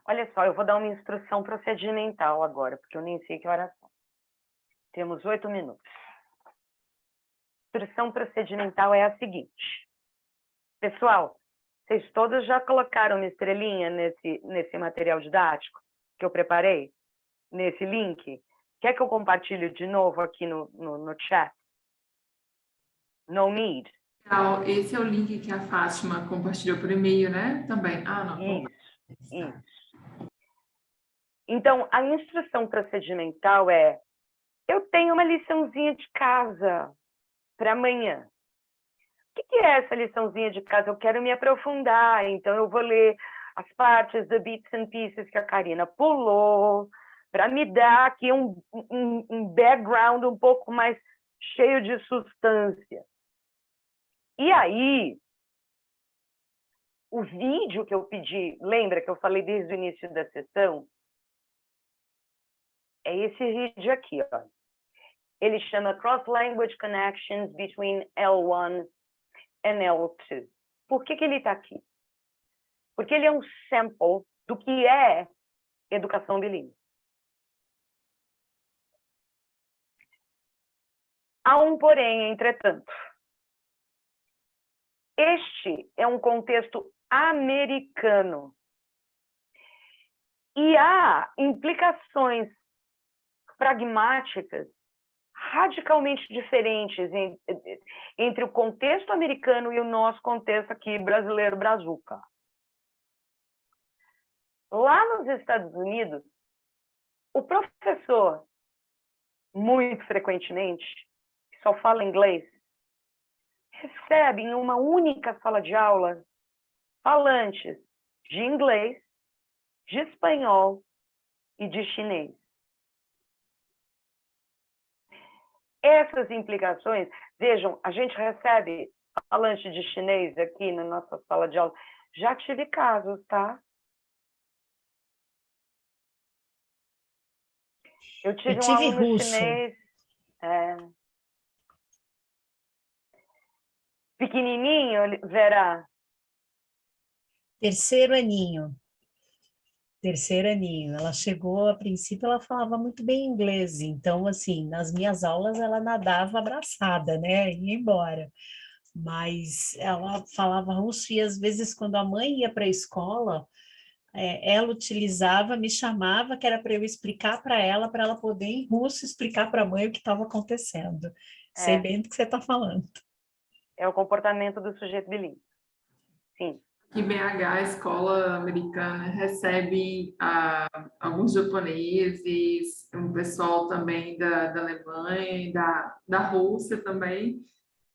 olha só, eu vou dar uma instrução procedimental agora, porque eu nem sei que horas são. Temos 8 minutos. A instrução procedimental é a seguinte. Pessoal, vocês todos já colocaram uma estrelinha nesse material didático que eu preparei? Nesse link? Quer que eu compartilhe de novo aqui no chat? No need.
Esse é o link que a Fátima compartilhou por e-mail, né? Também. Não.
Isso. Então, a instrução procedimental é: eu tenho uma liçãozinha de casa para amanhã. O que é essa liçãozinha de casa? Eu quero me aprofundar, então eu vou ler as partes da Bits and Pieces que a Karina pulou, para me dar aqui um background um pouco mais cheio de substância. E aí, o vídeo que eu pedi, lembra que eu falei desde o início da sessão? É esse vídeo aqui, ó. Ele chama Cross Language Connections Between L1 and L2. Por que ele está aqui? Porque ele é um sample do que é educação bilíngue. Há um porém, entretanto. Este é um contexto americano. E há implicações pragmáticas radicalmente diferentes entre o contexto americano e o nosso contexto aqui brasileiro, brazuca. Lá nos Estados Unidos, o professor, muito frequentemente, que só fala inglês, recebe em uma única sala de aula falantes de inglês, de espanhol e de chinês. Essas implicações, vejam, a gente recebe falante de chinês aqui na nossa sala de aula. Já tive casos, tá? Eu tive um aluno
russo.
chinês, pequenininho, Vera.
Terceiro aninho. Ela chegou, a princípio, ela falava muito bem inglês, então, assim, nas minhas aulas ela nadava abraçada, né, ia embora. Mas ela falava russo e, às vezes, quando a mãe ia para a escola, ela utilizava, me chamava, que era para eu explicar para ela poder, em russo, explicar para a mãe o que estava acontecendo. Sei bem do que você está falando.
É o comportamento do sujeito bilíngue. Sim.
Que BH, a escola americana, recebe alguns japoneses, um pessoal também da Alemanha, da Rússia também,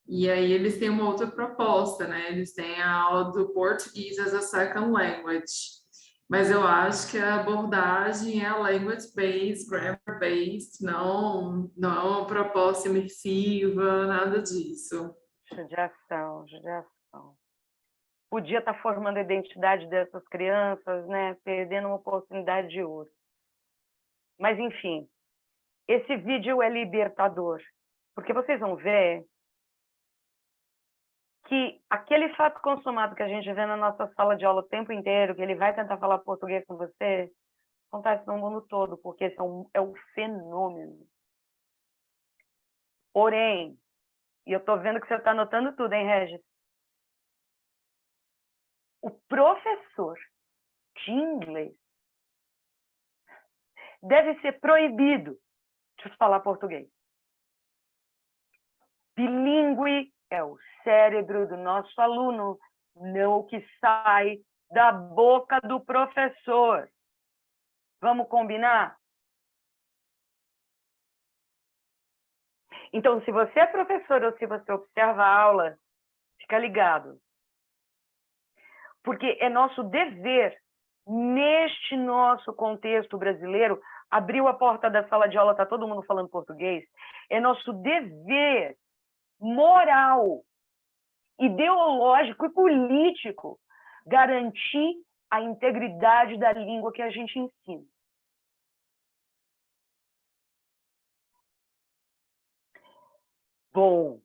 e aí eles têm uma outra proposta, né? Eles têm a aula do português as a second language, mas eu acho que a abordagem é language-based, grammar-based, não é uma proposta imersiva, nada disso.
Judiação. Podia estar formando a identidade dessas crianças, né? Perdendo uma oportunidade de ouro. Mas, enfim, esse vídeo é libertador, porque vocês vão ver que aquele fato consumado que a gente vê na nossa sala de aula o tempo inteiro, que ele vai tentar falar português com você, acontece no mundo todo, porque esse é um fenômeno. Porém, e eu estou vendo que você está anotando tudo, hein, Regis? O professor de inglês deve ser proibido de falar português. Bilíngue é o cérebro do nosso aluno, não o que sai da boca do professor. Vamos combinar? Então, se você é professor ou se você observa a aula, fica ligado. Porque é nosso dever, neste nosso contexto brasileiro, abriu a porta da sala de aula, está todo mundo falando português, é nosso dever moral, ideológico e político garantir a integridade da língua que a gente ensina. Bom,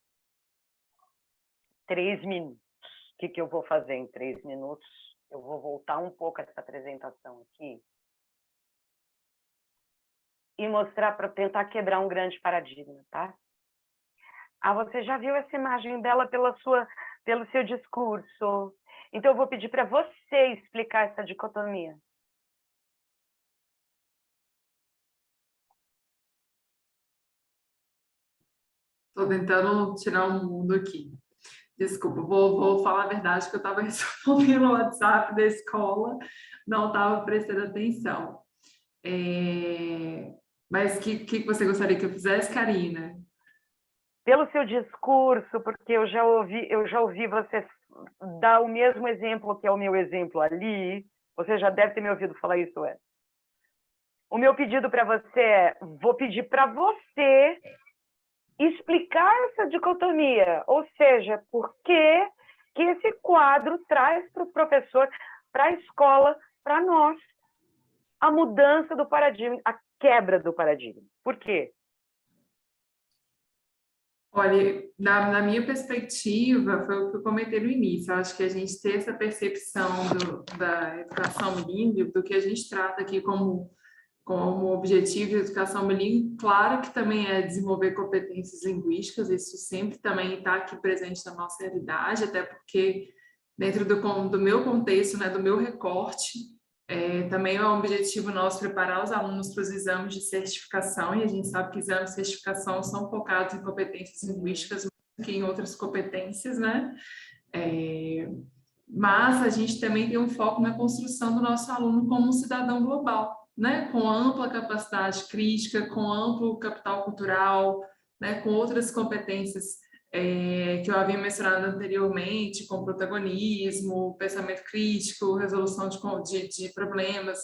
3 minutos. O que eu vou fazer em 3 minutos? Eu vou voltar um pouco essa apresentação aqui e mostrar para tentar quebrar um grande paradigma, tá? Você já viu essa imagem dela pelo seu discurso. Então, eu vou pedir para você explicar essa dicotomia.
Estou tentando tirar um mundo aqui. Desculpa, vou falar a verdade que eu estava respondendo o WhatsApp da escola, não estava prestando atenção. Mas o que você gostaria que eu fizesse, Karina?
Pelo seu discurso, porque eu já ouvi você dar o mesmo exemplo que é o meu exemplo ali, você já deve ter me ouvido falar isso, O meu pedido para você é, vou pedir para você explicar essa dicotomia, ou seja, por que que esse quadro traz para o professor, para a escola, para nós. A mudança do paradigma, a quebra do paradigma. Por quê?
Olha, na minha perspectiva, foi o que eu comentei no início, eu acho que a gente ter essa percepção da educação bilíngue, do que a gente trata aqui como objetivo de educação bilíngue, claro que também é desenvolver competências linguísticas, isso sempre também está aqui presente na nossa realidade, até porque dentro do meu contexto, né, do meu recorte, também é um objetivo nosso preparar os alunos para os exames de certificação, e a gente sabe que exames de certificação são focados em competências linguísticas mais do que em outras competências, né? Mas a gente também tem um foco na construção do nosso aluno como um cidadão global, né? Com ampla capacidade crítica, com amplo capital cultural, né? Com outras competências que eu havia mencionado anteriormente, como protagonismo, pensamento crítico, resolução de problemas.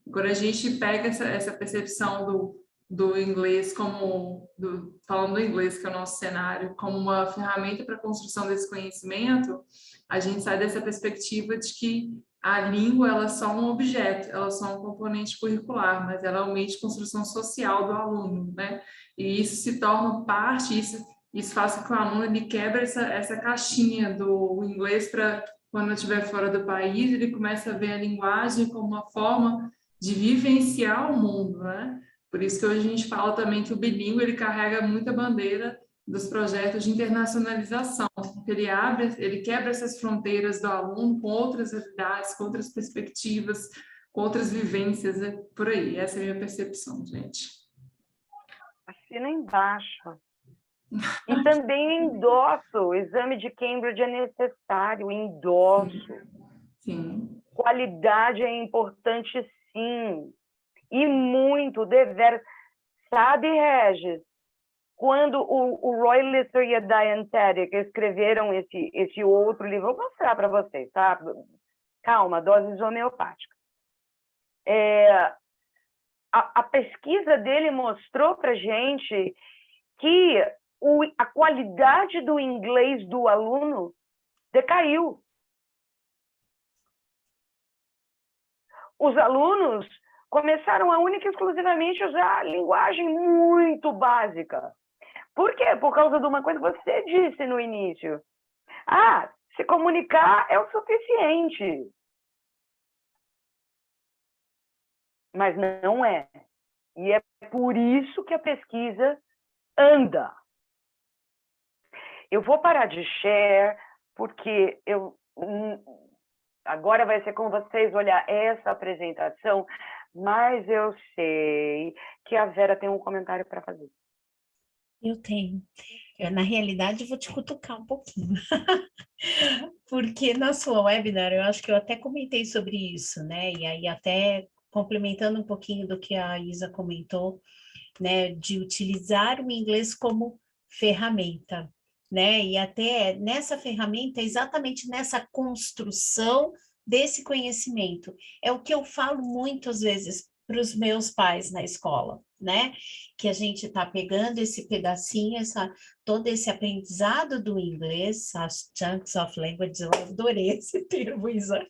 Quando a gente pega essa percepção do inglês falando do inglês, que é o nosso cenário, como uma ferramenta para a construção desse conhecimento, a gente sai dessa perspectiva de que a língua ela é só um objeto, ela é só um componente curricular, mas ela é um meio de construção social do aluno, né? E isso se torna parte, isso faz com que o aluno ele quebra essa caixinha do inglês para quando estiver fora do país, ele começa a ver a linguagem como uma forma de vivenciar o mundo, né? Por isso que hoje a gente fala também que o bilíngue ele carrega muita bandeira dos projetos de internacionalização, porque ele quebra essas fronteiras do aluno com outras realidades, com outras perspectivas, com outras vivências, por aí. Essa é a minha percepção, gente.
Assina embaixo. E também endosso, o exame de Cambridge é necessário, endosso.
Sim.
Qualidade é importante, sim. E muito, deveras. Sabe, Regis, quando o Roy Lister e a Diane Teddick escreveram esse outro livro, vou mostrar para vocês, tá? Calma, doses homeopáticas. A pesquisa dele mostrou para gente que a qualidade do inglês do aluno decaiu. Os alunos começaram a única e exclusivamente usar a linguagem muito básica. Por quê? Por causa de uma coisa que você disse no início. Se comunicar é o suficiente. Mas não é. E é por isso que a pesquisa anda. Eu vou parar de share, porque agora vai ser com vocês olhar essa apresentação, mas eu sei que a Vera tem um comentário para fazer.
Eu tenho. Na realidade, eu vou te cutucar um pouquinho. Porque na sua webinar, eu acho que eu até comentei sobre isso, né? E aí até complementando um pouquinho do que a Isa comentou, né? De utilizar o inglês como ferramenta, né? E até nessa ferramenta, exatamente nessa construção desse conhecimento. É o que eu falo muitas vezes para os meus pais na escola, né? Que a gente está pegando esse pedacinho, todo esse aprendizado do inglês, as chunks of language, eu adorei esse termo, Isa,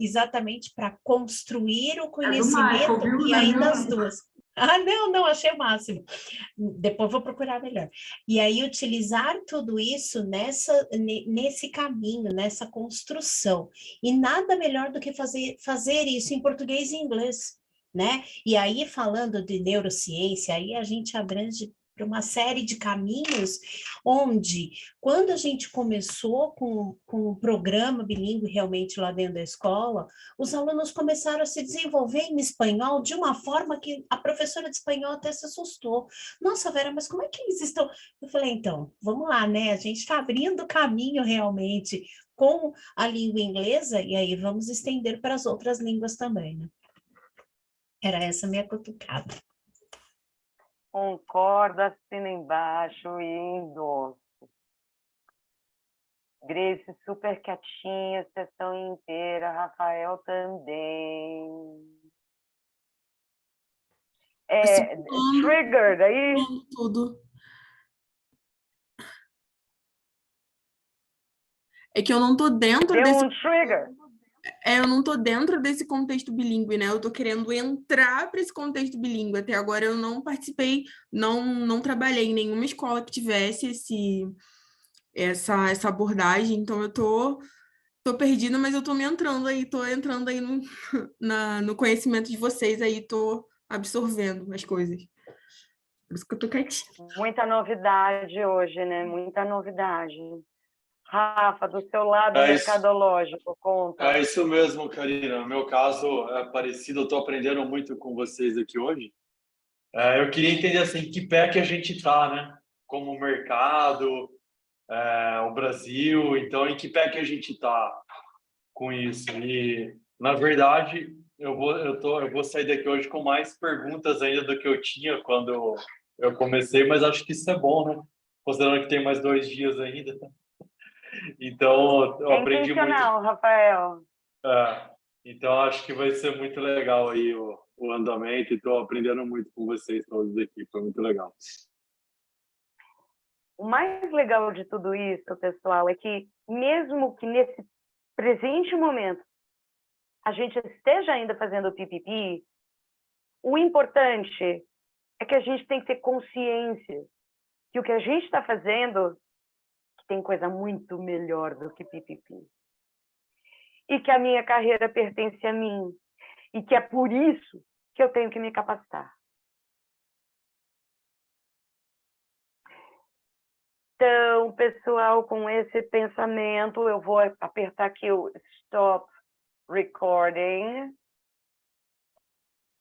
exatamente para construir o conhecimento,
Michael, viu?
e aí das duas. Não, achei o máximo. Depois vou procurar melhor. E aí utilizar tudo isso nesse caminho, nessa construção. E nada melhor do que fazer isso em português e inglês, né? E aí, falando de neurociência, aí a gente abrange para uma série de caminhos onde, quando a gente começou com o programa bilíngue realmente lá dentro da escola, os alunos começaram a se desenvolver em espanhol de uma forma que a professora de espanhol até se assustou. Nossa, Vera, mas como é que eles estão? Eu falei, então, vamos lá, né? A gente está abrindo caminho realmente com a língua inglesa e aí vamos estender para as outras línguas também, né? Era essa minha cutucada.
Concordo, assina embaixo e endosso. Grace super quietinha, sessão inteira, Rafael também. Triggered aí.
Tudo. É que eu não tô dentro
Deu
desse
um trigger.
eu não tô dentro desse contexto bilíngue, né? Eu tô querendo entrar para esse contexto bilíngue. Até agora eu não participei, não trabalhei em nenhuma escola que tivesse essa abordagem, então eu tô perdida, mas eu tô tô entrando aí no conhecimento de vocês aí, tô absorvendo as coisas. Por isso que eu tô quietinha.
Muita novidade hoje, né? Muita novidade. Rafa, do seu lado
É isso.
mercadológico, conta.
É isso mesmo, Karina. No meu caso é parecido, eu estou aprendendo muito com vocês aqui hoje. Eu queria entender assim, que pé que a gente está, né? Como mercado, o Brasil, então em que pé que a gente está com isso? E na verdade eu vou sair daqui hoje com mais perguntas ainda do que eu tinha quando eu comecei, mas acho que isso é bom, né? Considerando que tem mais 2 dias ainda. Então eu
É
aprendi muito.
intencional, Rafael.
Então acho que vai ser muito legal aí o andamento e estou aprendendo muito com vocês todos aqui, foi muito legal.
O mais legal de tudo isso, pessoal, é que mesmo que nesse presente momento a gente esteja ainda fazendo PPP, o importante é que a gente tem que ter consciência que o que a gente está fazendo tem coisa muito melhor do que PPP. E que a minha carreira pertence a mim. E que é por isso que eu tenho que me capacitar. Então, pessoal, com esse pensamento, eu vou apertar aqui o Stop Recording.